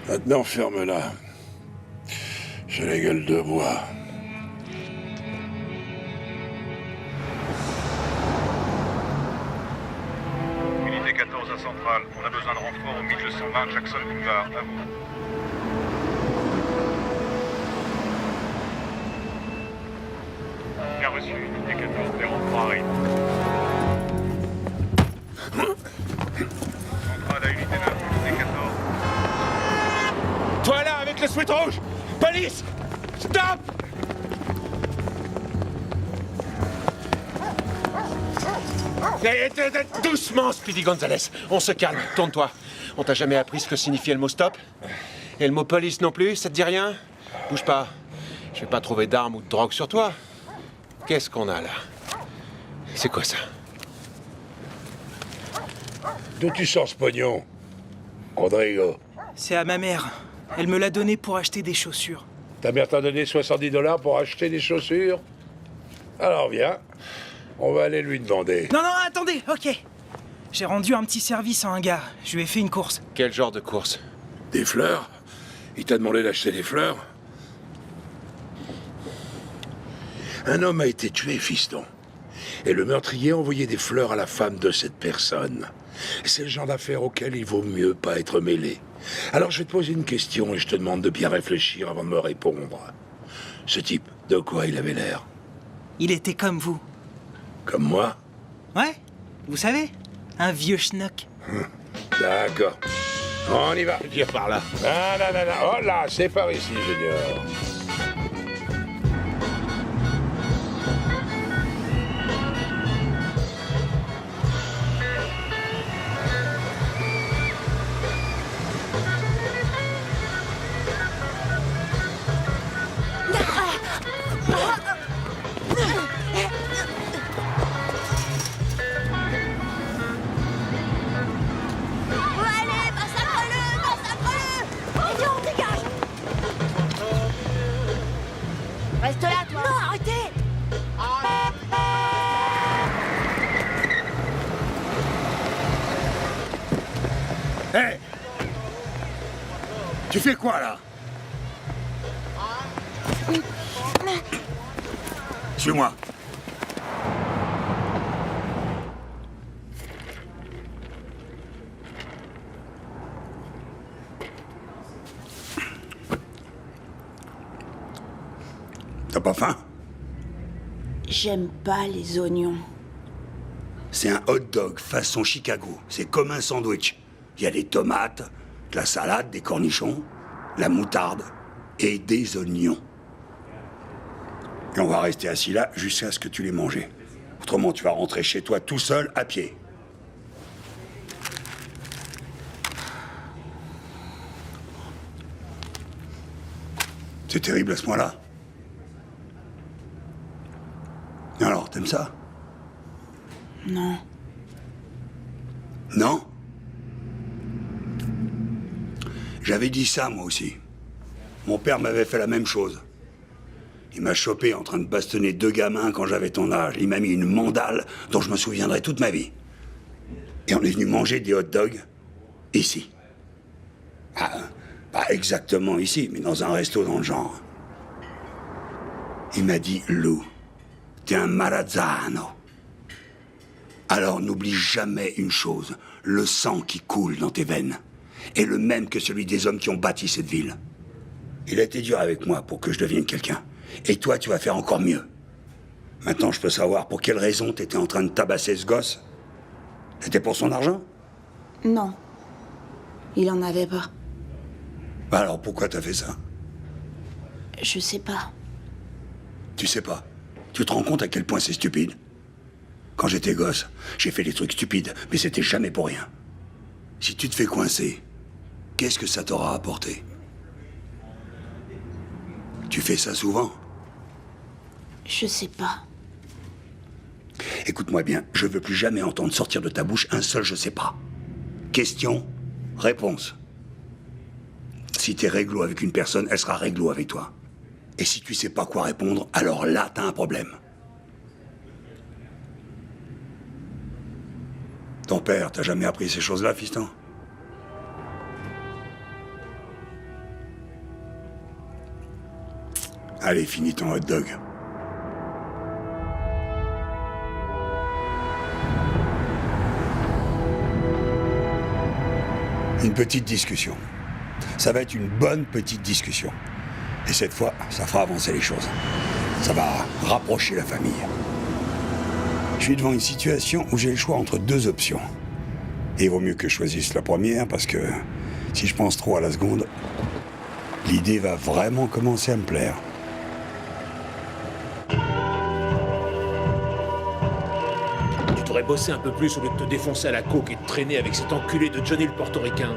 Maintenant, ferme-la. J'ai la gueule de bois. Unité 14 à Centrale, on a besoin de renfort au 1220 Jackson Boulevard, à vous. Bien reçu, Unité 14, des renforts arrivent. Centrale à Unité 9, Unité 14. Toi là, avec le sweat rouge! Police! Stop! Doucement, Speedy Gonzalez. On se calme. Tourne-toi. On t'a jamais appris ce que signifiait le mot stop? Et le mot police non plus? Ça te dit rien? Bouge pas. Je vais pas trouver d'armes ou de drogue sur toi. Qu'est-ce qu'on a là? C'est quoi ça? D'où tu sors ce pognon, Rodrigo? C'est à ma mère. Elle me l'a donné pour acheter des chaussures. Ta mère t'a donné 70 $ pour acheter des chaussures? Alors viens, on va aller lui demander. Non, non, attendez, ok. J'ai rendu un petit service à un gars. Je lui ai fait une course. Quel genre de course? Des fleurs? Il t'a demandé d'acheter des fleurs? Un homme a été tué, fiston. Et le meurtrier a envoyé des fleurs à la femme de cette personne. C'est le genre d'affaire auquel il vaut mieux pas être mêlé. Alors je vais te poser une question et je te demande de bien réfléchir avant de me répondre. Ce type, de quoi il avait l'air? Il était comme vous. Comme moi? Ouais, vous savez, un vieux schnock. D'accord. On y va. Viens par là. Ah, non, non, non. Oh là, c'est par ici, Junior. Reste là, toi. Non, arrêtez. Hé! Tu fais quoi, là? Suis-moi. T'as pas faim? J'aime pas les oignons. C'est un hot dog façon Chicago. C'est comme un sandwich. Il y a des tomates, de la salade, des cornichons, la moutarde et des oignons. Et on va rester assis là jusqu'à ce que tu les manges. Autrement, tu vas rentrer chez toi tout seul, à pied. C'est terrible à ce point-là. Alors, t'aimes ça? Non. Non? J'avais dit ça, moi aussi. Mon père m'avait fait la même chose. Il m'a chopé en train de bastonner 2 gamins quand j'avais ton âge. Il m'a mis une mandale dont je me souviendrai toute ma vie. Et on est venu manger des hot dogs ici. Ah, pas exactement ici, mais dans un resto dans le genre. Il m'a dit, Lou, t'es un Marazzano. Alors n'oublie jamais une chose, le sang qui coule dans tes veines est le même que celui des hommes qui ont bâti cette ville. Il a été dur avec moi pour que je devienne quelqu'un. Et toi, tu vas faire encore mieux. Maintenant, je peux savoir pour quelle raison t'étais en train de tabasser ce gosse? C'était pour son argent? Non. Il en avait pas. Bah alors pourquoi t'as fait ça? Je sais pas. Tu sais pas. Tu te rends compte à quel point c'est stupide? Quand j'étais gosse, j'ai fait des trucs stupides, mais c'était jamais pour rien. Si tu te fais coincer, qu'est-ce que ça t'aura apporté? Tu fais ça souvent? Je sais pas. Écoute-moi bien, je veux plus jamais entendre sortir de ta bouche un seul je sais pas. Question, réponse. Si t'es réglo avec une personne, elle sera réglo avec toi. Et si tu sais pas quoi répondre, alors là, t'as un problème. Ton père t'a jamais appris ces choses-là, fiston? Allez, finis ton hot dog. Une petite discussion. Ça va être une bonne petite discussion. Et cette fois, ça fera avancer les choses. Ça va rapprocher la famille. Je suis devant une situation où j'ai le choix entre 2 options. Et il vaut mieux que je choisisse la première parce que si je pense trop à la seconde, l'idée va vraiment commencer à me plaire. Tu devrais bosser un peu plus au lieu de te défoncer à la coke et de traîner avec cet enculé de Johnny le portoricain.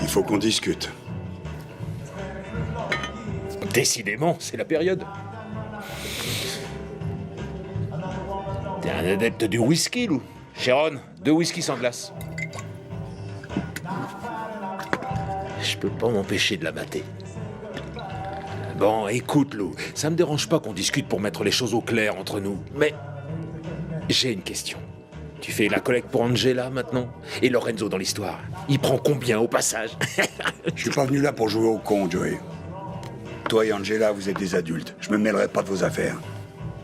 Il faut qu'on discute. Décidément, c'est la période. T'es un adepte du whisky, Lou. Sharon, 2 whisky sans glace. Je peux pas m'empêcher de la mater. Bon, écoute, Lou, ça me dérange pas qu'on discute pour mettre les choses au clair entre nous, mais j'ai une question. Tu fais la collecte pour Angela maintenant? Et Lorenzo dans l'histoire? Il prend combien au passage? Je suis pas venu là pour jouer au con, Joey. Toi et Angela, vous êtes des adultes. Je me mêlerai pas de vos affaires.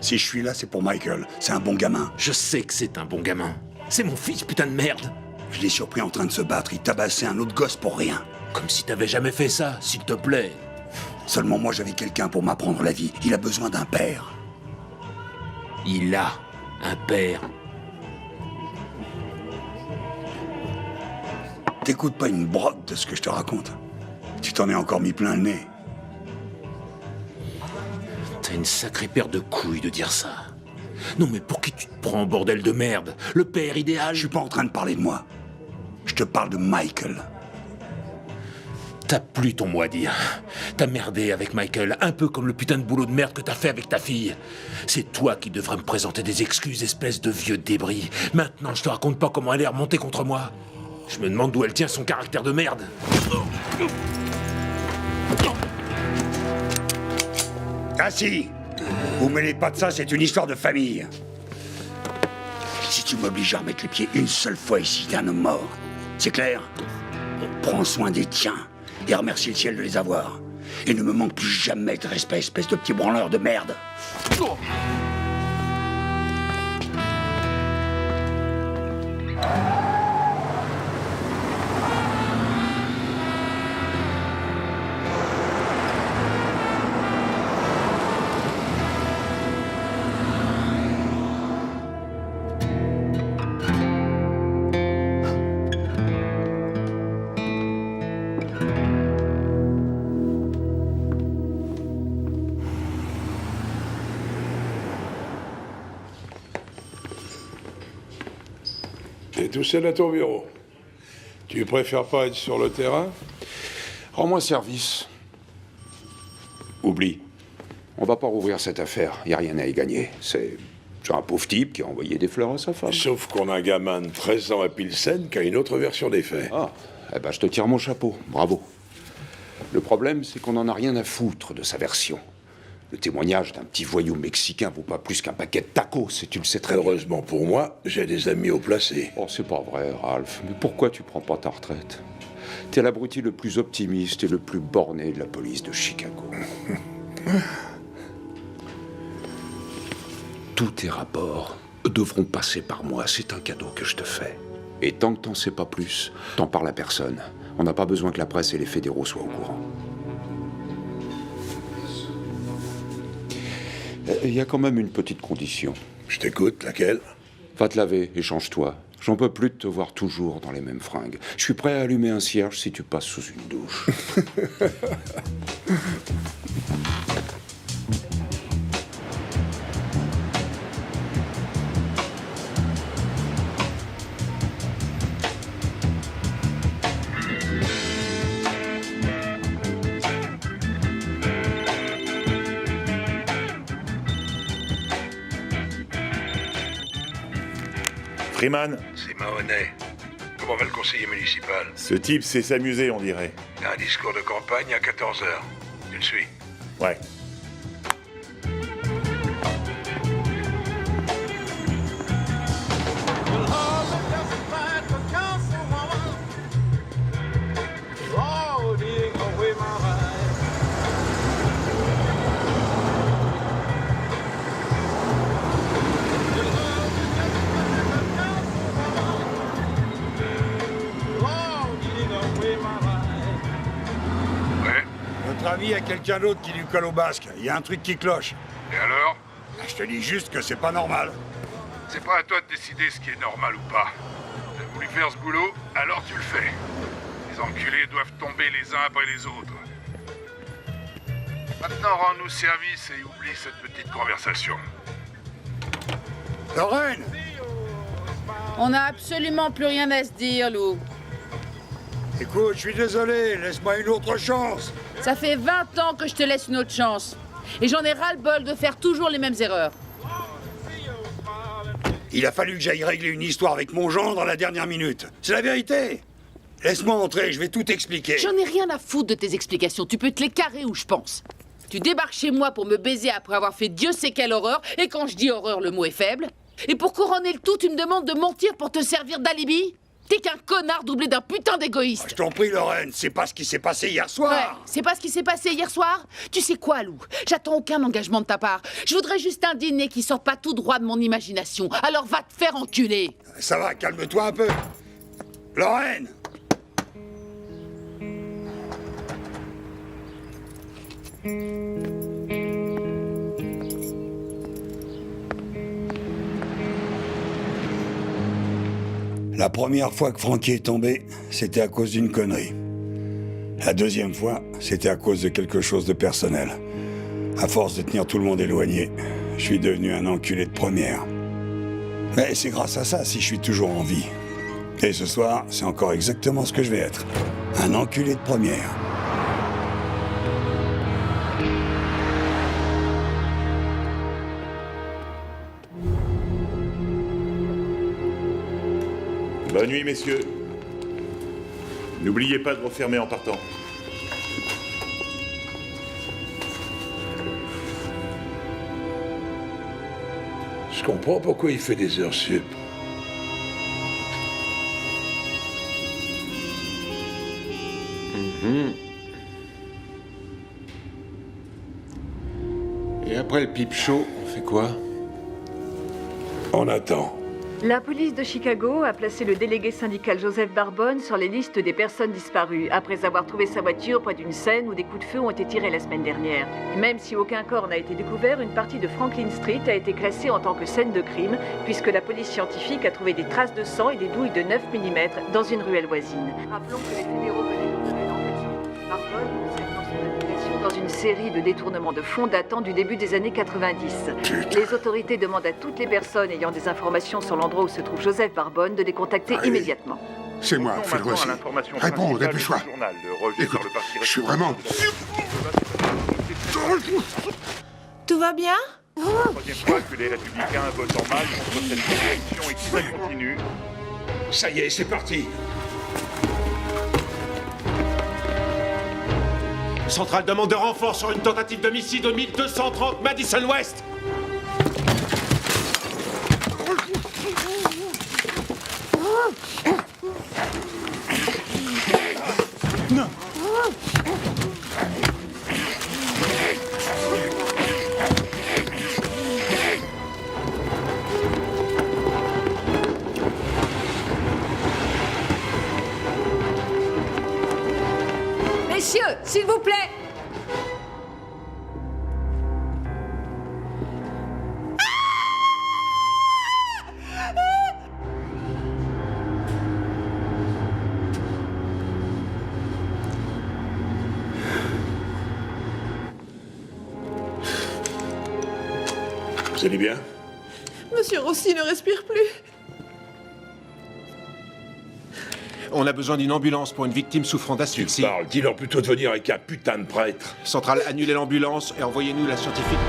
Si je suis là, c'est pour Michael. C'est un bon gamin. Je sais que c'est un bon gamin. C'est mon fils, putain de merde. Je l'ai surpris en train de se battre. Il tabassait un autre gosse pour rien. Comme si t'avais jamais fait ça, s'il te plaît. Seulement moi, j'avais quelqu'un pour m'apprendre la vie. Il a besoin d'un père. Il a un père. T'écoutes pas une broque de ce que je te raconte. Tu t'en es encore mis plein le nez. T'as une sacrée paire de couilles de dire ça. Non mais pour qui tu te prends, bordel de merde? Le père idéal? Je suis pas en train de parler de moi. Je te parle de Michael. T'as plus ton mot à dire. T'as merdé avec Michael, un peu comme le putain de boulot de merde que t'as fait avec ta fille. C'est toi qui devrais me présenter des excuses, espèce de vieux débris. Maintenant, je te raconte pas comment elle est remontée contre moi. Je me demande d'où elle tient son caractère de merde. Ah si! Vous mêlez pas de ça, c'est une histoire de famille. Si tu m'obliges à remettre les pieds une seule fois ici, t'es un homme mort. C'est clair? Prends soin des tiens et remercie le ciel de les avoir. Et ne me manque plus jamais de respect, espèce de petit branleur de merde. T'es tout seul à ton bureau. Tu préfères pas être sur le terrain? Rends-moi service. Oublie. On va pas rouvrir cette affaire. Y a rien à y gagner. C'est un pauvre type qui a envoyé des fleurs à sa femme. Sauf qu'on a un gamin de 13 ans à Pilsen qui a une autre version des faits. Ah, eh ben je te tire mon chapeau. Bravo. Le problème, c'est qu'on en a rien à foutre de sa version. Le témoignage d'un petit voyou mexicain vaut pas plus qu'un paquet de tacos, et tu le sais très bien. Heureusement pour moi, j'ai des amis haut placés. Oh, c'est pas vrai, Ralph. Mais pourquoi tu prends pas ta retraite? T'es l'abruti le plus optimiste et le plus borné de la police de Chicago. Tous tes rapports devront passer par moi. C'est un cadeau que je te fais. Et tant que t'en sais pas plus, t'en parles à personne. On n'a pas besoin que la presse et les fédéraux soient au courant. Il y a quand même une petite condition. Je t'écoute, laquelle? Va te laver et change-toi. J'en peux plus de te voir toujours dans les mêmes fringues. Je suis prêt à allumer un cierge si tu passes sous une douche. Freeman? C'est Mahoney. Comment va le conseiller municipal? Ce type sait s'amuser, on dirait. Il a un discours de campagne à 14h. Tu le suis? Ouais. Il y a quelqu'un d'autre qui lui colle au basque. Il y a un truc qui cloche. Et alors? Je te dis juste que c'est pas normal. C'est pas à toi de décider ce qui est normal ou pas. T'as voulu faire ce boulot, alors tu le fais. Les enculés doivent tomber les uns après les autres. Maintenant, rends-nous service et oublie cette petite conversation. Lorraine! On n'a absolument plus rien à se dire, Lou. Écoute, je suis désolé, laisse-moi une autre chance. Ça fait 20 ans que je te laisse une autre chance. Et j'en ai ras-le-bol de faire toujours les mêmes erreurs. Il a fallu que j'aille régler une histoire avec mon gendre à la dernière minute. C'est la vérité. Laisse-moi entrer, je vais tout expliquer. J'en ai rien à foutre de tes explications. Tu peux te les carrer où je pense. Tu débarques chez moi pour me baiser après avoir fait Dieu sait quelle horreur. Et quand je dis horreur, le mot est faible. Et pour couronner le tout, tu me demandes de mentir pour te servir d'alibi? T'es qu'un connard doublé d'un putain d'égoïste. Je t'en prie, Lorraine, c'est pas ce qui s'est passé hier soir. Ouais, c'est pas ce qui s'est passé hier soir? Tu sais quoi, Lou? J'attends aucun engagement de ta part. Je voudrais juste un dîner qui sort pas tout droit de mon imagination. Alors va te faire enculer. Ça va, calme-toi un peu. Lorraine! La première fois que Frankie est tombé, c'était à cause d'une connerie. La deuxième fois, c'était à cause de quelque chose de personnel. À force de tenir tout le monde éloigné, je suis devenu un enculé de première. Mais c'est grâce à ça si je suis toujours en vie. Et ce soir, c'est encore exactement ce que je vais être. Un enculé de première. Bonne nuit, messieurs. N'oubliez pas de refermer en partant. Je comprends pourquoi il fait des heures sup. Et après le pipe show, on fait quoi? On attend. La police de Chicago a placé le délégué syndical Joseph Barbone sur les listes des personnes disparues, après avoir trouvé sa voiture près d'une scène où des coups de feu ont été tirés la semaine dernière. Même si aucun corps n'a été découvert, une partie de Franklin Street a été classée en tant que scène de crime, puisque la police scientifique a trouvé des traces de sang et des douilles de 9 mm dans une ruelle voisine. Rappelons que les fédéraux venaient d'ouvrir l'enquête sur Barbone, concernant son implication dans une série de détournements de fonds datant du début des années 90. Les autorités demandent à toutes les personnes ayant des informations sur l'endroit où se trouve Joseph Barbone de les contacter immédiatement. C'est moi, Phil Rossi. Réponds, dépêche-toi. Écoute, je suis vraiment... Tout va bien? Troisième fois que les Républicains votent en masse contre cette élection et si ça continue... Ça y est, c'est parti. Centrale demande de renfort sur une tentative d'homicide au 1230 Madison West. Non. Messieurs, s'il vous plaît! Vous allez bien? Monsieur Rossi ne respire plus. On a besoin d'une ambulance pour une victime souffrant d'asphyxie. Dis-leur plutôt de venir avec un putain de prêtre. Centrale, annulez l'ambulance et envoyez-nous la scientifique.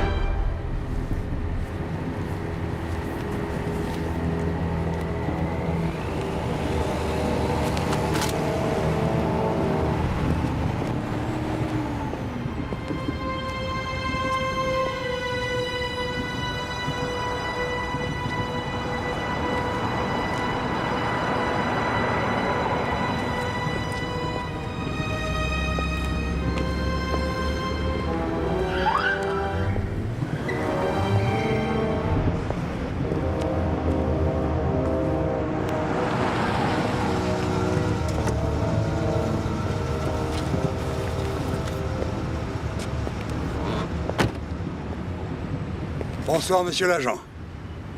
Bonsoir, monsieur l'agent.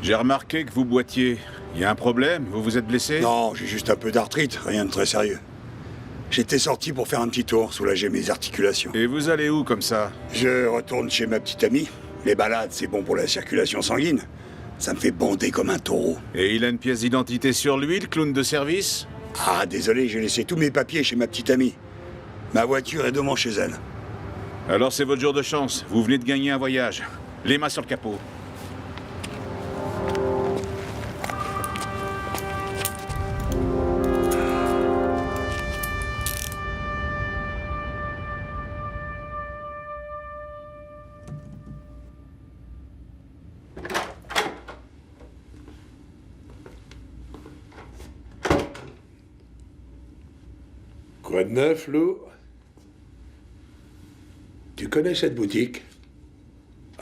J'ai remarqué que vous boitiez. Il y a un problème? Vous vous êtes blessé? Non, j'ai juste un peu d'arthrite, rien de très sérieux. J'étais sorti pour faire un petit tour, soulager mes articulations. Et vous allez où comme ça? Je retourne chez ma petite amie. Les balades, c'est bon pour la circulation sanguine. Ça me fait bander comme un taureau. Et il a une pièce d'identité sur lui, le clown de service? Ah, désolé, j'ai laissé tous mes papiers chez ma petite amie. Ma voiture est devant chez elle. Alors c'est votre jour de chance. Vous venez de gagner un voyage. Les mains sur le capot. Quoi de neuf, Lou? Tu connais cette boutique?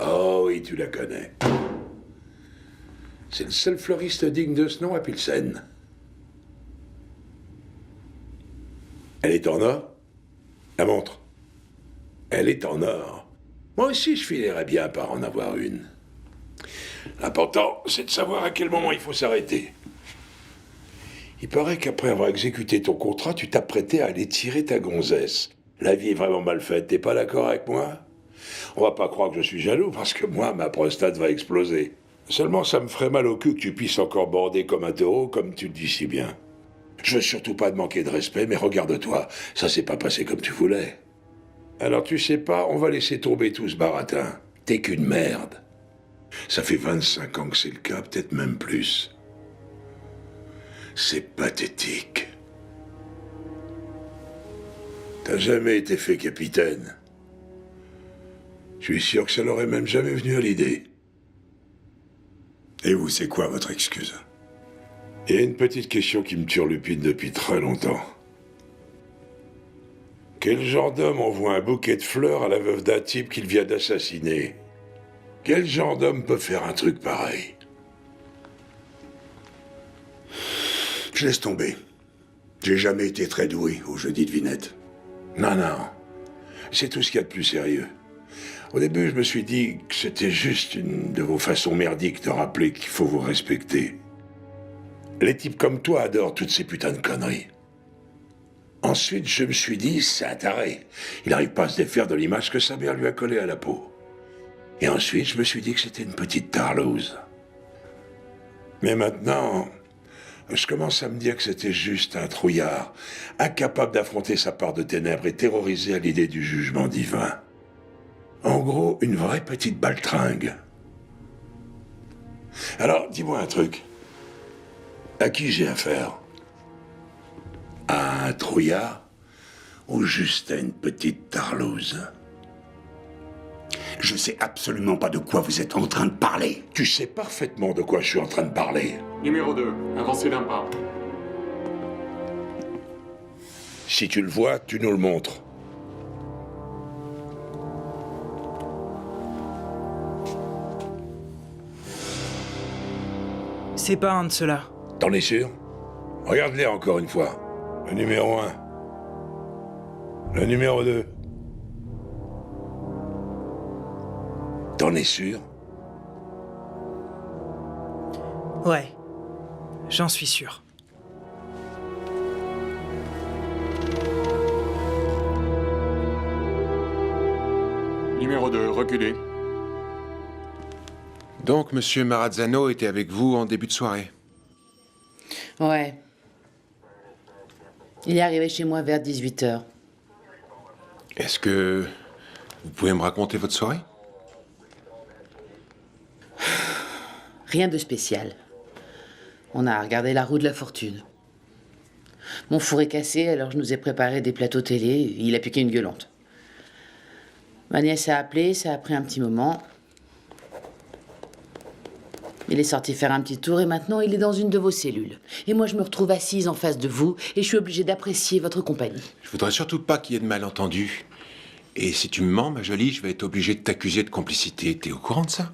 Oh oui, tu la connais. C'est le seul fleuriste digne de ce nom à Pilsen. Elle est en or? La montre? Elle est en or. Moi aussi, je finirais bien par en avoir une. L'important, c'est de savoir à quel moment il faut s'arrêter. Il paraît qu'après avoir exécuté ton contrat, tu t'apprêtais à aller tirer ta gonzesse. La vie est vraiment mal faite, t'es pas d'accord avec moi? On va pas croire que je suis jaloux, parce que moi, ma prostate va exploser. Seulement, ça me ferait mal au cul que tu puisses encore border comme un taureau, comme tu le dis si bien. Je veux surtout pas te manquer de respect, mais regarde-toi, ça s'est pas passé comme tu voulais. Alors tu sais pas, on va laisser tomber tout ce baratin. T'es qu'une merde. Ça fait 25 ans que c'est le cas, peut-être même plus. C'est pathétique. T'as jamais été fait capitaine. Je suis sûr que ça l'aurait même jamais venu à l'idée. Et vous, c'est quoi votre excuse? Il y a une petite question qui me turlupine depuis très longtemps. Quel genre d'homme envoie un bouquet de fleurs à la veuve d'un type qu'il vient d'assassiner? Quel genre d'homme peut faire un truc pareil? Je laisse tomber. J'ai jamais été très doué au jeu de devinette. Non, non. C'est tout ce qu'il y a de plus sérieux. Au début, je me suis dit que c'était juste une de vos façons merdiques de rappeler qu'il faut vous respecter. Les types comme toi adorent toutes ces putains de conneries. Ensuite, je me suis dit, c'est un taré. Il n'arrive pas à se défaire de l'image que sa mère lui a collée à la peau. Et ensuite, je me suis dit que c'était une petite tarlouse. Mais maintenant, je commence à me dire que c'était juste un trouillard, incapable d'affronter sa part de ténèbres et terrorisé à l'idée du jugement divin. En gros, une vraie petite baltringue. Alors, dis-moi un truc. À qui j'ai affaire? À un trouillard ou juste à une petite tarlouse? Je sais absolument pas de quoi vous êtes en train de parler. Tu sais parfaitement de quoi je suis en train de parler. Numéro 2, avancez d'un pas. Si tu le vois, tu nous le montres. C'est pas un de ceux-là. T'en es sûr? Regarde-les encore une fois. Le numéro 1. Le numéro 2. T'en es sûr? Ouais, j'en suis sûr. Numéro 2, reculez. Donc, Monsieur Marazzano était avec vous en début de soirée? Ouais. Il est arrivé chez moi vers 18h. Est-ce que vous pouvez me raconter votre soirée? Rien de spécial. On a regardé la roue de la fortune. Mon four est cassé, alors je nous ai préparé des plateaux télé. Il a piqué une gueulante. Ma nièce a appelé, ça a pris un petit moment. Il est sorti faire un petit tour et maintenant il est dans une de vos cellules. Et moi je me retrouve assise en face de vous et je suis obligée d'apprécier votre compagnie. Je voudrais surtout pas qu'il y ait de malentendus. Et si tu me mens, ma jolie, je vais être obligé de t'accuser de complicité. T'es au courant de ça?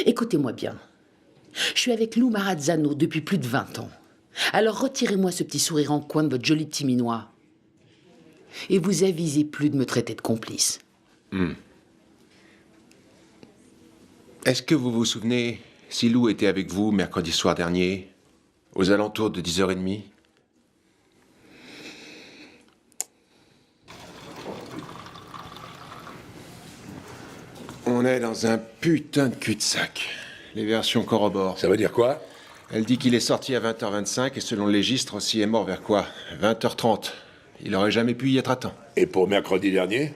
Écoutez-moi bien. Je suis avec Lou Marazzano depuis plus de 20 ans. Alors retirez-moi ce petit sourire en coin de votre joli petit minois. Et vous avisez plus de me traiter de complice. Est-ce que vous vous souvenez si Lou était avec vous mercredi soir dernier, aux alentours de 10h30? On est dans un putain de cul-de-sac. Les versions corroborent. Ça veut dire quoi? Elle dit qu'il est sorti à 20h25 et selon le légistre aussi est mort vers quoi? 20h30. Il aurait jamais pu y être à temps. Et pour mercredi dernier?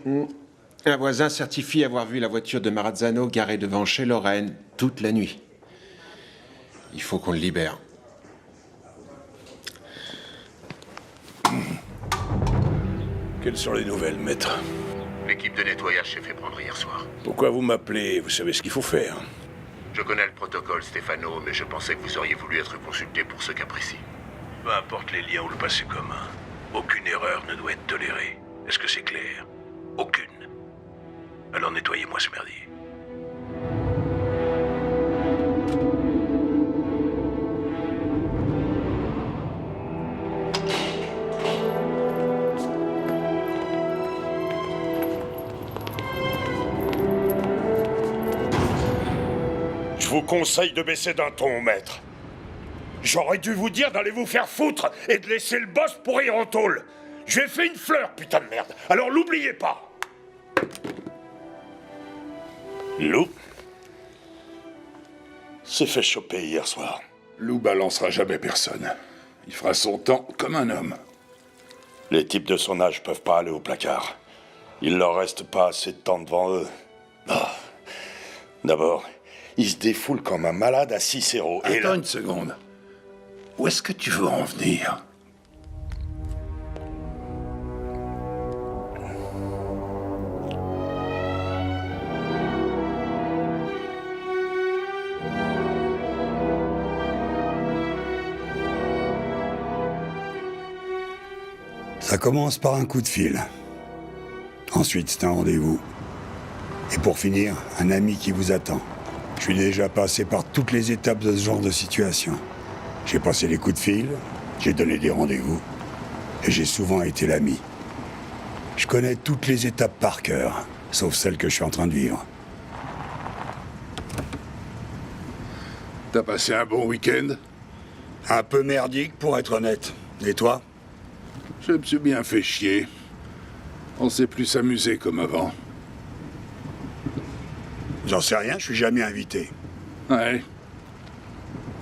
Un voisin certifie avoir vu la voiture de Marazzano garée devant chez Lorraine toute la nuit. Il faut qu'on le libère. Quelles sont les nouvelles, maître? L'équipe de nettoyage s'est fait prendre hier soir. Pourquoi vous m'appelez? Vous savez ce qu'il faut faire. Je connais le protocole, Stefano, mais je pensais que vous auriez voulu être consulté pour ce cas précis. Peu importe les liens ou le passé commun, aucune erreur ne doit être tolérée. Est-ce que c'est clair? Aucune. Alors nettoyez-moi ce merdier. Je vous conseille de baisser d'un ton, maître. J'aurais dû vous dire d'aller vous faire foutre et de laisser le boss pourrir en tôle. Je lui ai fait une fleur, putain de merde. Alors l'oubliez pas. Lou s'est fait choper hier soir. Lou balancera jamais personne. Il fera son temps comme un homme. Les types de son âge peuvent pas aller au placard. Il leur reste pas assez de temps devant eux. Ah. D'abord, il se défoule comme un malade à Cicero. Attends une seconde. Où est-ce que tu veux en venir? Ça commence par un coup de fil. Ensuite, c'est un rendez-vous. Et pour finir, un ami qui vous attend. Je suis déjà passé par toutes les étapes de ce genre de situation. J'ai passé les coups de fil, j'ai donné des rendez-vous, et j'ai souvent été l'ami. Je connais toutes les étapes par cœur, sauf celle que je suis en train de vivre. T'as passé un bon week-end? Un peu merdique, pour être honnête. Et toi? Je me suis bien fait chier. On s'est plus s'amuser comme avant. J'en sais rien, je suis jamais invité. Ouais.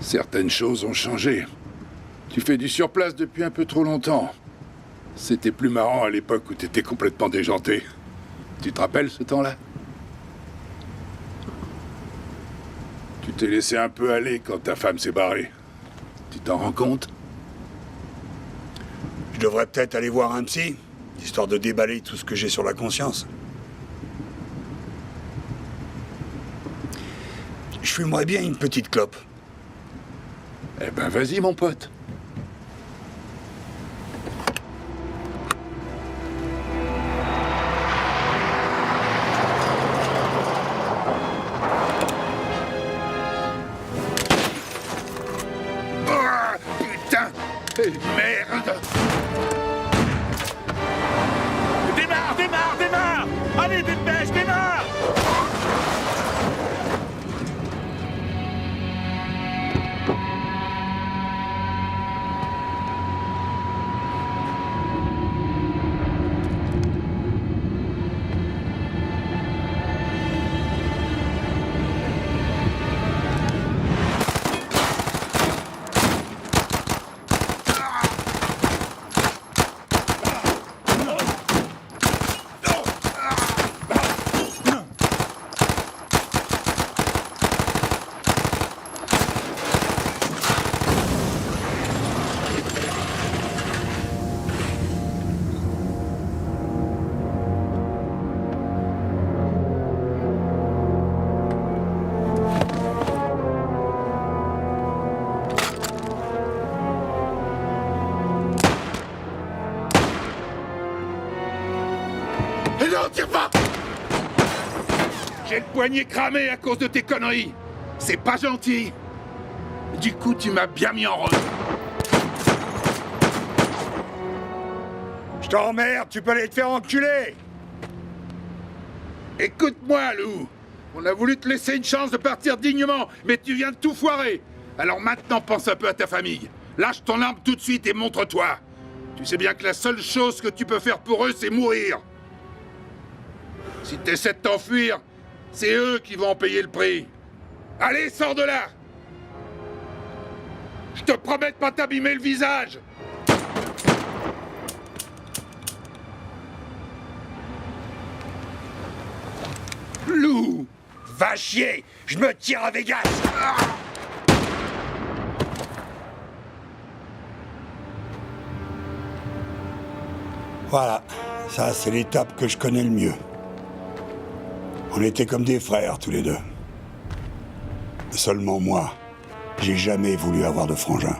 Certaines choses ont changé. Tu fais du surplace depuis un peu trop longtemps. C'était plus marrant à l'époque où t'étais complètement déjanté. Tu te rappelles ce temps-là? Tu t'es laissé un peu aller quand ta femme s'est barrée. Tu t'en rends compte? Je devrais peut-être aller voir un psy, histoire de déballer tout ce que j'ai sur la conscience. Je fumerais bien une petite clope. Eh ben, vas-y, mon pote. Ah, putain! Merde! Démarre! Allez, dépêche, démarre! Non, tire pas! J'ai le poignet cramé à cause de tes conneries. C'est pas gentil. Du coup, tu m'as bien mis en route. Je t'emmerde, tu peux aller te faire enculer! Écoute-moi, Lou. On a voulu te laisser une chance de partir dignement, mais tu viens de tout foirer. Alors maintenant, pense un peu à ta famille. Lâche ton arme tout de suite et montre-toi. Tu sais bien que la seule chose que tu peux faire pour eux, c'est mourir. Si t'essaies de t'enfuir, c'est eux qui vont en payer le prix. Allez, sors de là! Je te promets de pas t'abîmer le visage! Lou! Va chier! Je me tire à Vegas! Ah! Voilà, ça c'est l'étape que je connais le mieux. On était comme des frères tous les deux. Seulement moi, j'ai jamais voulu avoir de frangin.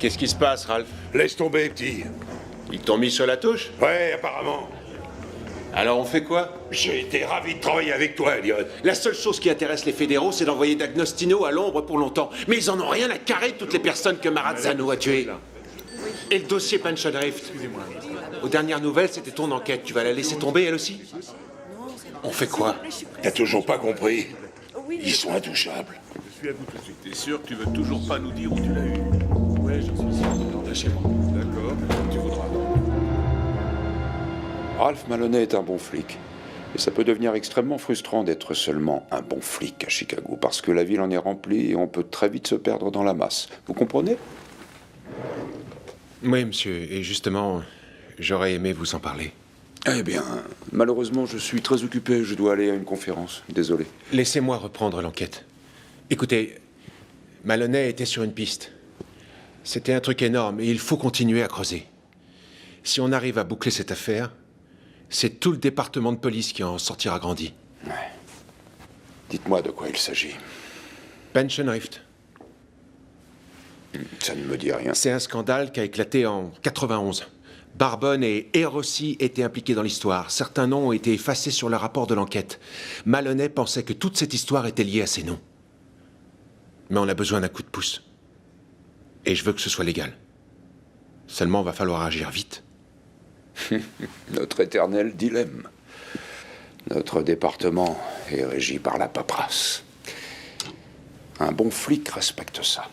Qu'est-ce qui se passe, Ralph? Laisse tomber, petit. Ils t'ont mis sur la touche? Ouais, apparemment. Alors on fait quoi? J'ai été ravi de travailler avec toi, Elliot. La seule chose qui intéresse les fédéraux, c'est d'envoyer D'Agnostino à l'ombre pour longtemps. Mais ils en ont rien à carrer de toutes les personnes que Marazzano a tuées. Et le dossier Pension Rift? Aux dernières nouvelles, c'était ton enquête. Tu vas la laisser tomber, elle aussi? On fait quoi? T'as toujours pas compris? Ils sont intouchables. Je suis à vous tout de suite. T'es sûr que tu veux toujours pas nous dire où tu l'as eu? Ouais, j'en suis sûr. Lâchez-moi. D'accord, tu voudras. Ralph Maloney est un bon flic. Et ça peut devenir extrêmement frustrant d'être seulement un bon flic à Chicago, parce que la ville en est remplie et on peut très vite se perdre dans la masse. Vous comprenez? Oui, monsieur. Et justement, j'aurais aimé vous en parler. Eh bien, malheureusement, je suis très occupé. Je dois aller à une conférence. Désolé. Laissez-moi reprendre l'enquête. Écoutez, Maloney était sur une piste. C'était un truc énorme et il faut continuer à creuser. Si on arrive à boucler cette affaire, c'est tout le département de police qui en sortira grandi. Ouais. Dites-moi de quoi il s'agit. Pension Rift. Ça ne me dit rien. C'est un scandale qui a éclaté en 91. Barbone et Rossi étaient impliqués dans l'histoire. Certains noms ont été effacés sur le rapport de l'enquête. Maloney pensait que toute cette histoire était liée à ces noms. Mais on a besoin d'un coup de pouce. Et je veux que ce soit légal. Seulement, va falloir agir vite. Notre éternel dilemme. Notre département est régi par la paperasse. Un bon flic respecte ça.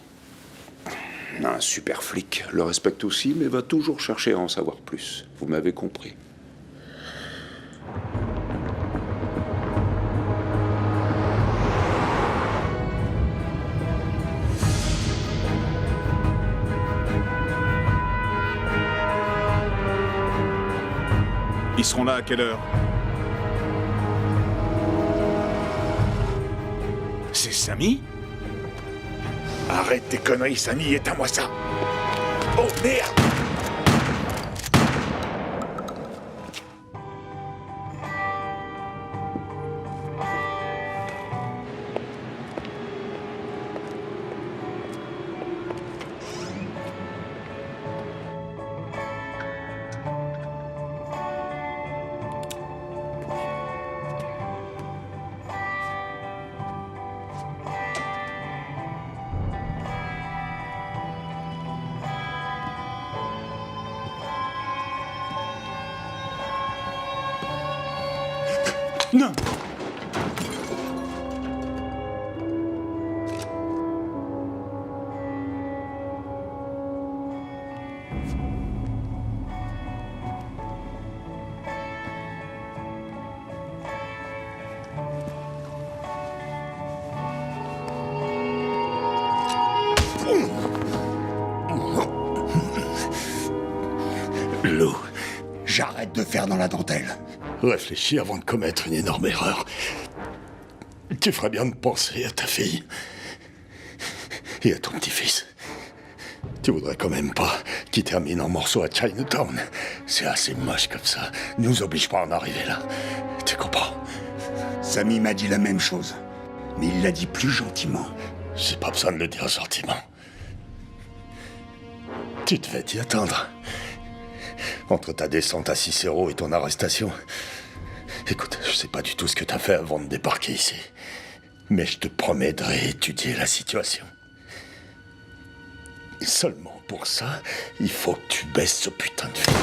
Un super flic le respecte aussi, mais va toujours chercher à en savoir plus. Vous m'avez compris. Ils seront là à quelle heure? C'est Samy? Arrête tes conneries, Samy, éteins-moi ça. Oh merde! Non! Lou, j'arrête de faire dans la dentelle. Réfléchis avant de commettre une énorme erreur. Tu ferais bien de penser à ta fille et à ton petit-fils. Tu voudrais quand même pas qu'ils terminent en morceaux à Chinatown. C'est assez moche comme ça. Ne nous oblige pas à en arriver là. Tu comprends? Samy m'a dit la même chose, mais il l'a dit plus gentiment. J'ai pas besoin de le dire gentiment. Tu devais t'y attendre. Entre ta descente à Cicero et ton arrestation. Écoute, je sais pas du tout ce que t'as fait avant de débarquer ici. Mais je te promets de réétudier la situation. Et seulement pour ça, il faut que tu baisses ce putain de film.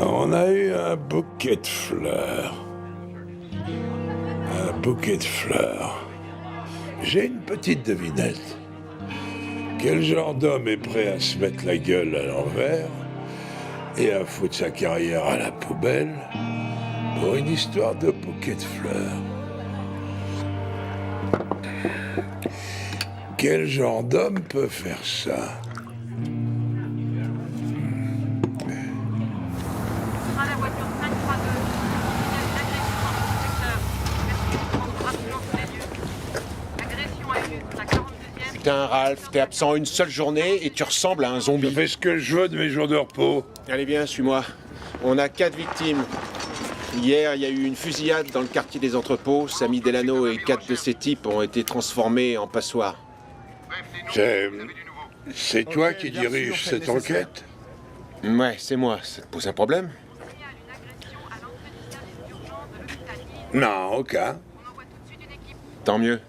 On a eu un bouquet de fleurs. Un bouquet de fleurs. J'ai une petite devinette. Quel genre d'homme est prêt à se mettre la gueule à l'envers Et à foutre sa carrière à la poubelle pour une histoire de bouquet de fleurs. Quel genre d'homme peut faire ça? Putain, Ralph, t'es absent une seule journée et tu ressembles à un zombie. Je fais ce que je veux de mes jours de repos. Allez bien, suis-moi. On a 4 victimes. Hier, il y a eu une fusillade dans le quartier des entrepôts. Samy Delano et 4 de ses types ont été transformés en passoires. C'est toi qui dirige cette enquête? Ouais, c'est moi. Ça te pose un problème? Non, aucun. Tant mieux.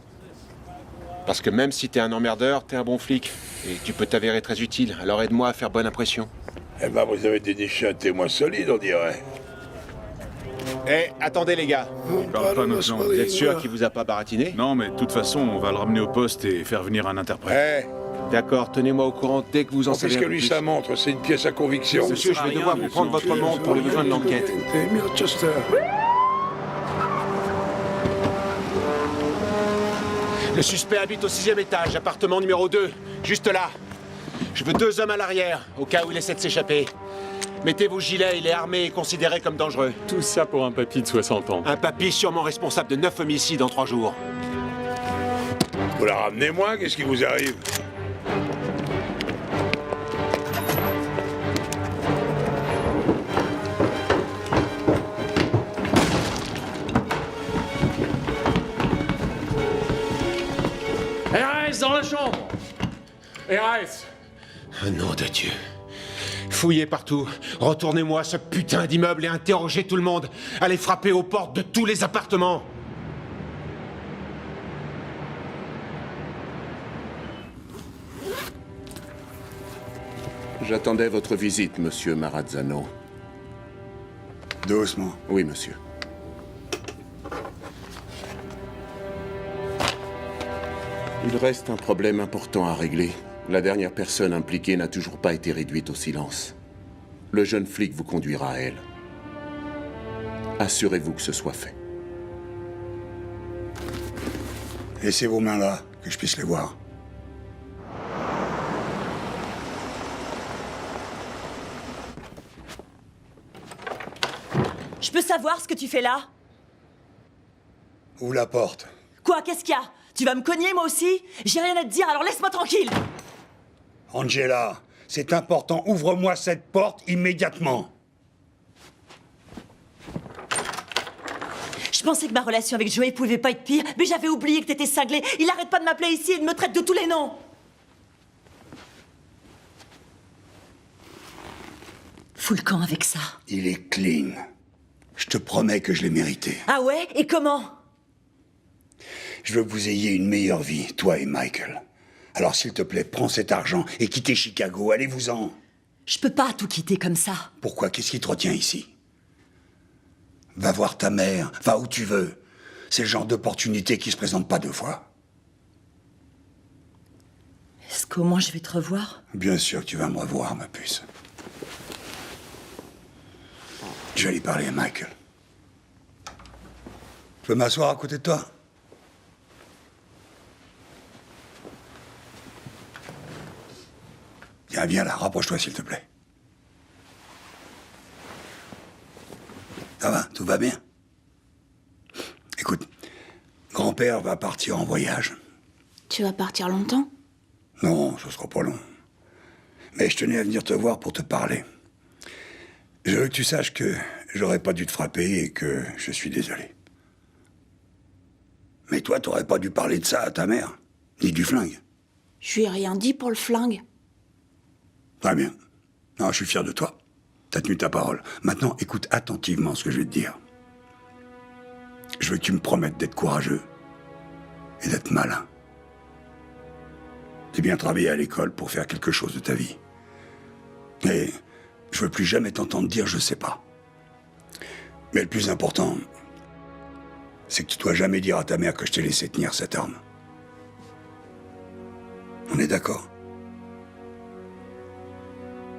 Parce que même si t'es un emmerdeur, t'es un bon flic. Et tu peux t'avérer très utile. Alors aide-moi à faire bonne impression. Eh ben, vous avez déniché un témoin solide, on dirait. Eh, attendez les gars. Parle pas maintenant. Vous êtes sûr qu'il vous a pas baratiné? Non, mais de toute façon, on va le ramener au poste et faire venir un interprète. D'accord, tenez-moi au courant dès que vous en savez Qu'est-ce que un peu lui plus. ça montre? C'est une pièce à conviction. Monsieur, je vais devoir vous prendre votre montre pour les besoins de l'enquête. Le suspect habite au 6e étage, appartement numéro 2, juste là. Je veux 2 hommes à l'arrière, au cas où il essaie de s'échapper. Mettez vos gilets, il est armé et considéré comme dangereux. Tout ça pour un papy de 60 ans. Un papy sûrement responsable de 9 homicides en 3 jours. Vous la ramenez moi? Qu'est-ce qui vous arrive? RS dans la chambre! RS! Oh nom de Dieu. Fouillez partout. Retournez-moi ce putain d'immeuble et interrogez tout le monde. Allez frapper aux portes de tous les appartements. J'attendais votre visite, monsieur Marazzano. Doucement. Oui, monsieur. Il reste un problème important à régler. La dernière personne impliquée n'a toujours pas été réduite au silence. Le jeune flic vous conduira à elle. Assurez-vous que ce soit fait. Laissez vos mains là, que je puisse les voir. Je peux savoir ce que tu fais là? Ouvre la porte. Quoi? Qu'est-ce qu'il y a? Tu vas me cogner, moi aussi? J'ai rien à te dire, alors laisse-moi tranquille! Angela, c'est important, ouvre-moi cette porte immédiatement. Je pensais que ma relation avec Joey pouvait pas être pire, mais j'avais oublié que t'étais cinglé. Il arrête pas de m'appeler ici et de me traite de tous les noms. Fous le camp avec ça. Il est clean. Je te promets que je l'ai mérité. Ah ouais? Et comment? Je veux que vous ayez une meilleure vie, toi et Michael. Alors s'il te plaît, prends cet argent et quittez Chicago, allez-vous-en. Je peux pas tout quitter comme ça. Pourquoi? Qu'est-ce qui te retient ici? Va voir ta mère, va où tu veux. C'est le genre d'opportunité qui se présente pas 2 fois. Est-ce qu'au moins je vais te revoir? Bien sûr que tu vas me revoir, ma puce. Je vais aller parler à Michael. Je peux m'asseoir à côté de toi? Viens là, rapproche-toi s'il te plaît. Ça va, tout va bien? Écoute, grand-père va partir en voyage. Tu vas partir longtemps? Non, ce sera pas long. Mais je tenais à venir te voir pour te parler. Je veux que tu saches que j'aurais pas dû te frapper et que je suis désolé. Mais toi, t'aurais pas dû parler de ça à ta mère, ni du flingue. Je lui ai rien dit pour le flingue. Très bien. Non, je suis fier de toi. T'as tenu ta parole. Maintenant, écoute attentivement ce que je vais te dire. Je veux que tu me promettes d'être courageux et d'être malin. T'es bien travaillé à l'école pour faire quelque chose de ta vie. Et je veux plus jamais t'entendre dire « je sais pas ». Mais le plus important, c'est que tu dois jamais dire à ta mère que je t'ai laissé tenir cette arme. On est d'accord?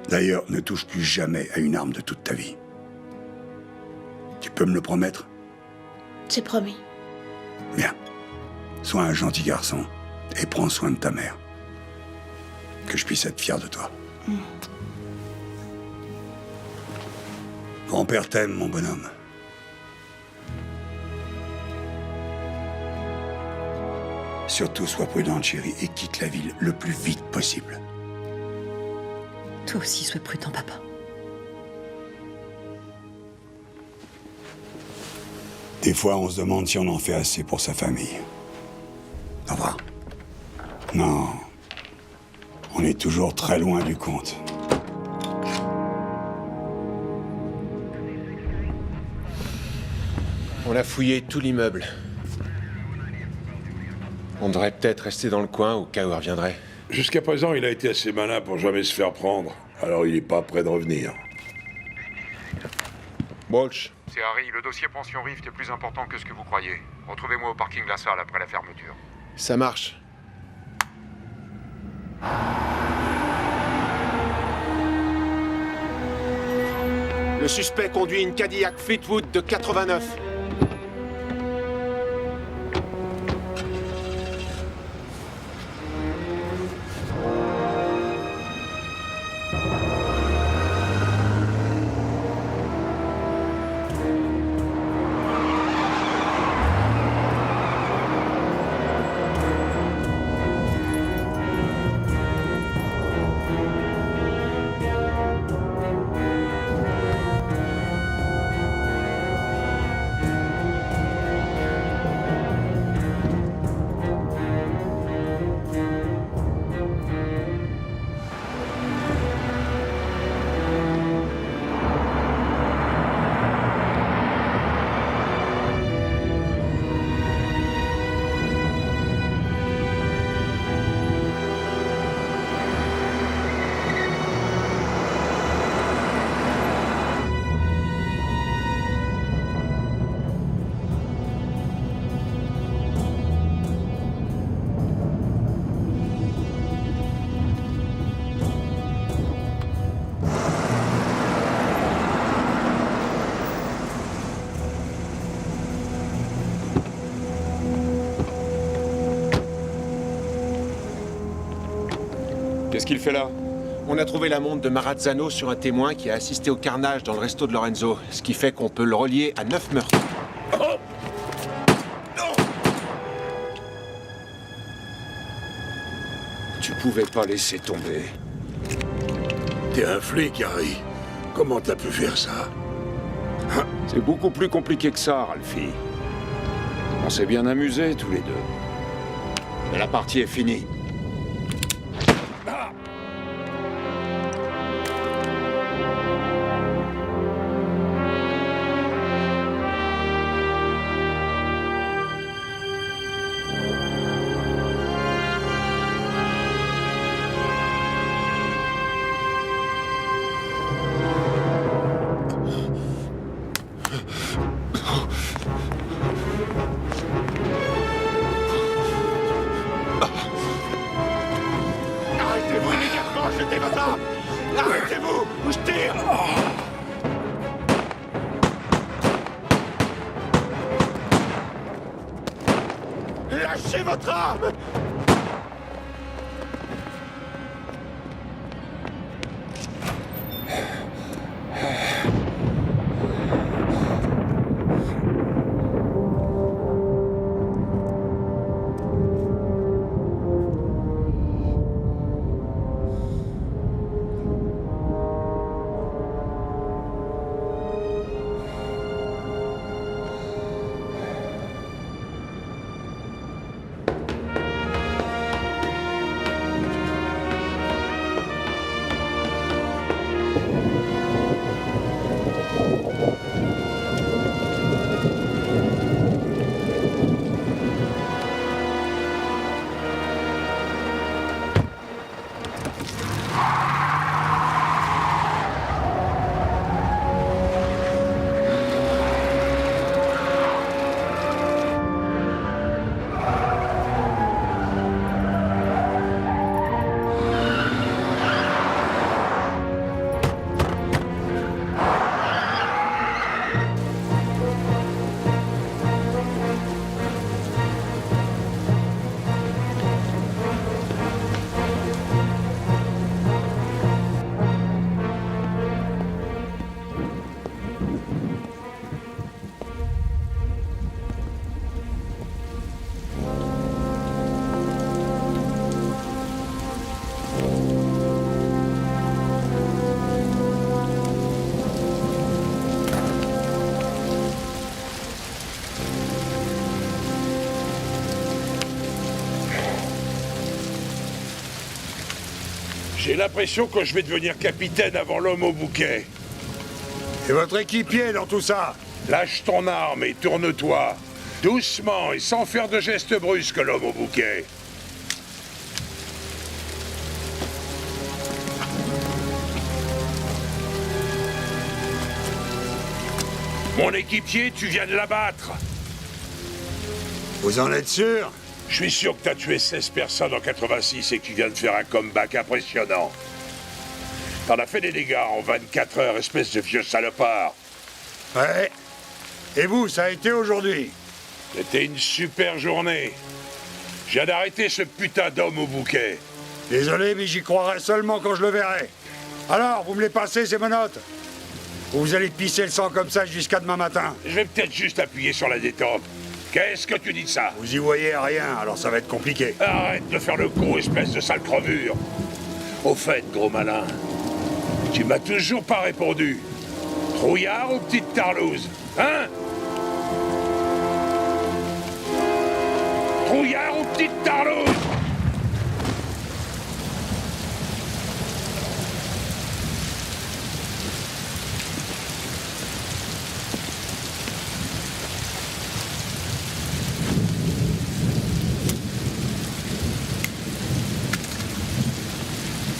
D'ailleurs, ne touche plus jamais à une arme de toute ta vie. Tu peux me le promettre? C'est promis. Bien. Sois un gentil garçon et prends soin de ta mère. Que je puisse être fier de toi. Grand-père t'aime, mon bonhomme. Surtout, sois prudente, chérie, et quitte la ville le plus vite possible. Toi aussi, sois prudent, papa. Des fois, on se demande si on en fait assez pour sa famille. Au revoir. Non. On est toujours très loin du compte. On a fouillé tout l'immeuble. On devrait peut-être rester dans le coin au cas où il reviendrait. Jusqu'à présent, il a été assez malin pour jamais se faire prendre. Alors il est pas prêt de revenir. Walsh. C'est Harry, le dossier Pension Rift est plus important que ce que vous croyez. Retrouvez-moi au parking La Salle après la fermeture. Ça marche. Le suspect conduit une Cadillac Fleetwood de 89. Qu'est-ce qu'il fait là? On a trouvé la montre de Marazzano sur un témoin qui a assisté au carnage dans le resto de Lorenzo, ce qui fait qu'on peut le relier à 9 meurtres. Oh! Tu pouvais pas laisser tomber. T'es un flic, Harry. Comment t'as pu faire ça? C'est beaucoup plus compliqué que ça, Ralphie. On s'est bien amusés tous les deux. Mais la partie est finie. Arrêtez-vous immédiatement, jetez votre arme! Arrêtez-vous, ou je tire! Lâchez votre arme! J'ai l'impression que je vais devenir capitaine avant l'homme au bouquet. Et votre équipier dans tout ça? Lâche ton arme et tourne-toi. Doucement et sans faire de gestes brusques, l'homme au bouquet. Mon équipier, tu viens de l'abattre. Vous en êtes sûr? Je suis sûr que t'as tué 16 personnes en 86 et que tu viens de faire un comeback impressionnant. T'en as fait des dégâts en 24 heures, espèce de vieux salopard. Ouais. Et vous, ça a été aujourd'hui? C'était une super journée. Je viens d'arrêter ce putain d'homme au bouquet. Désolé, mais j'y croirai seulement quand je le verrai. Alors, vous me les passez, ces menottes? Ou vous allez pisser le sang comme ça jusqu'à demain matin? Je vais peut-être juste appuyer sur la détente. Qu'est-ce que tu dis de ça? Vous y voyez rien, alors ça va être compliqué. Arrête de faire le con, espèce de sale crevure. Au fait, gros malin, tu m'as toujours pas répondu. Trouillard ou petite tarlouse? Hein? Trouillard ou petite tarlouse?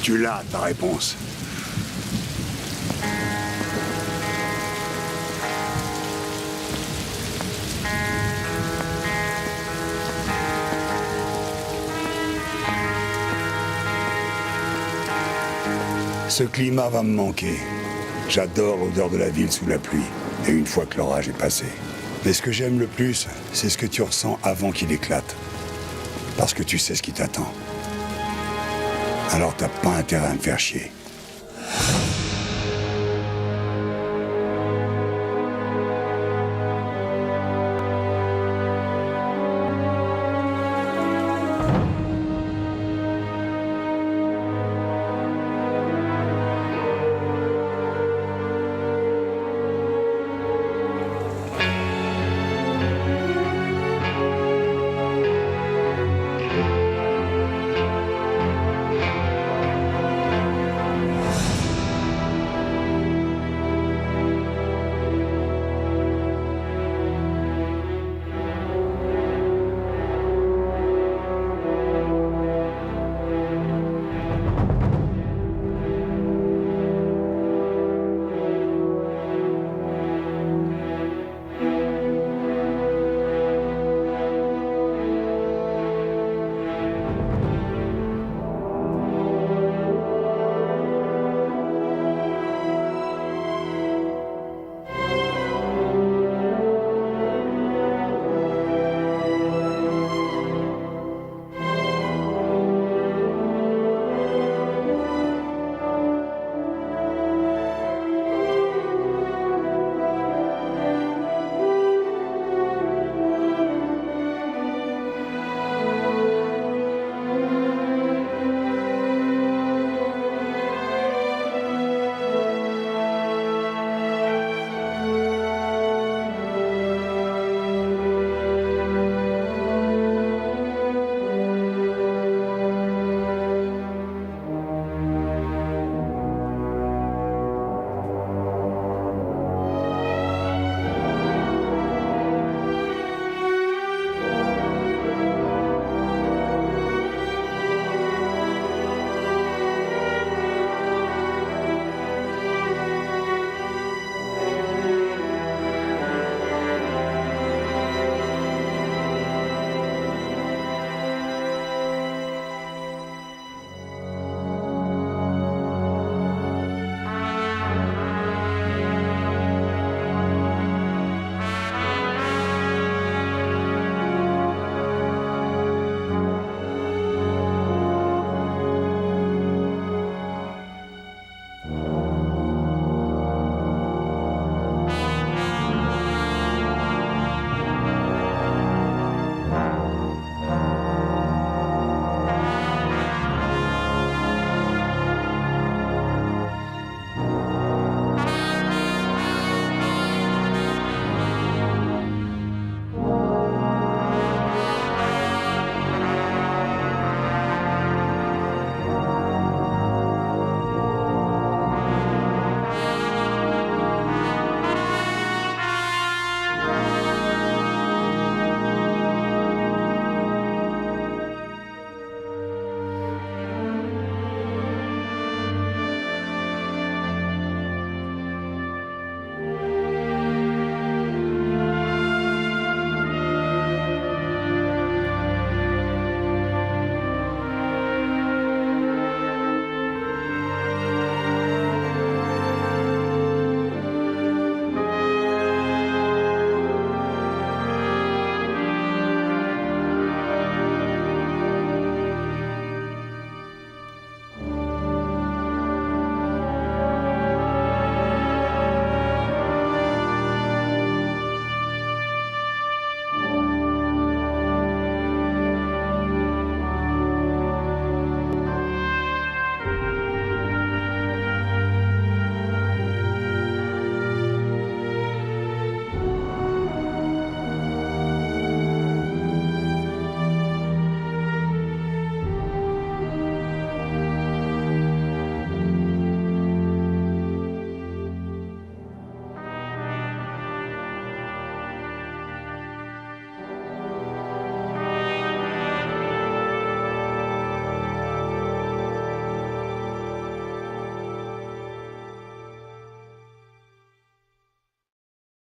Tu l'as, ta réponse. Ce climat va me manquer. J'adore l'odeur de la ville sous la pluie, et une fois que l'orage est passé. Mais ce que j'aime le plus, c'est ce que tu ressens avant qu'il éclate. Parce que tu sais ce qui t'attend. Alors t'as pas intérêt à me faire chier.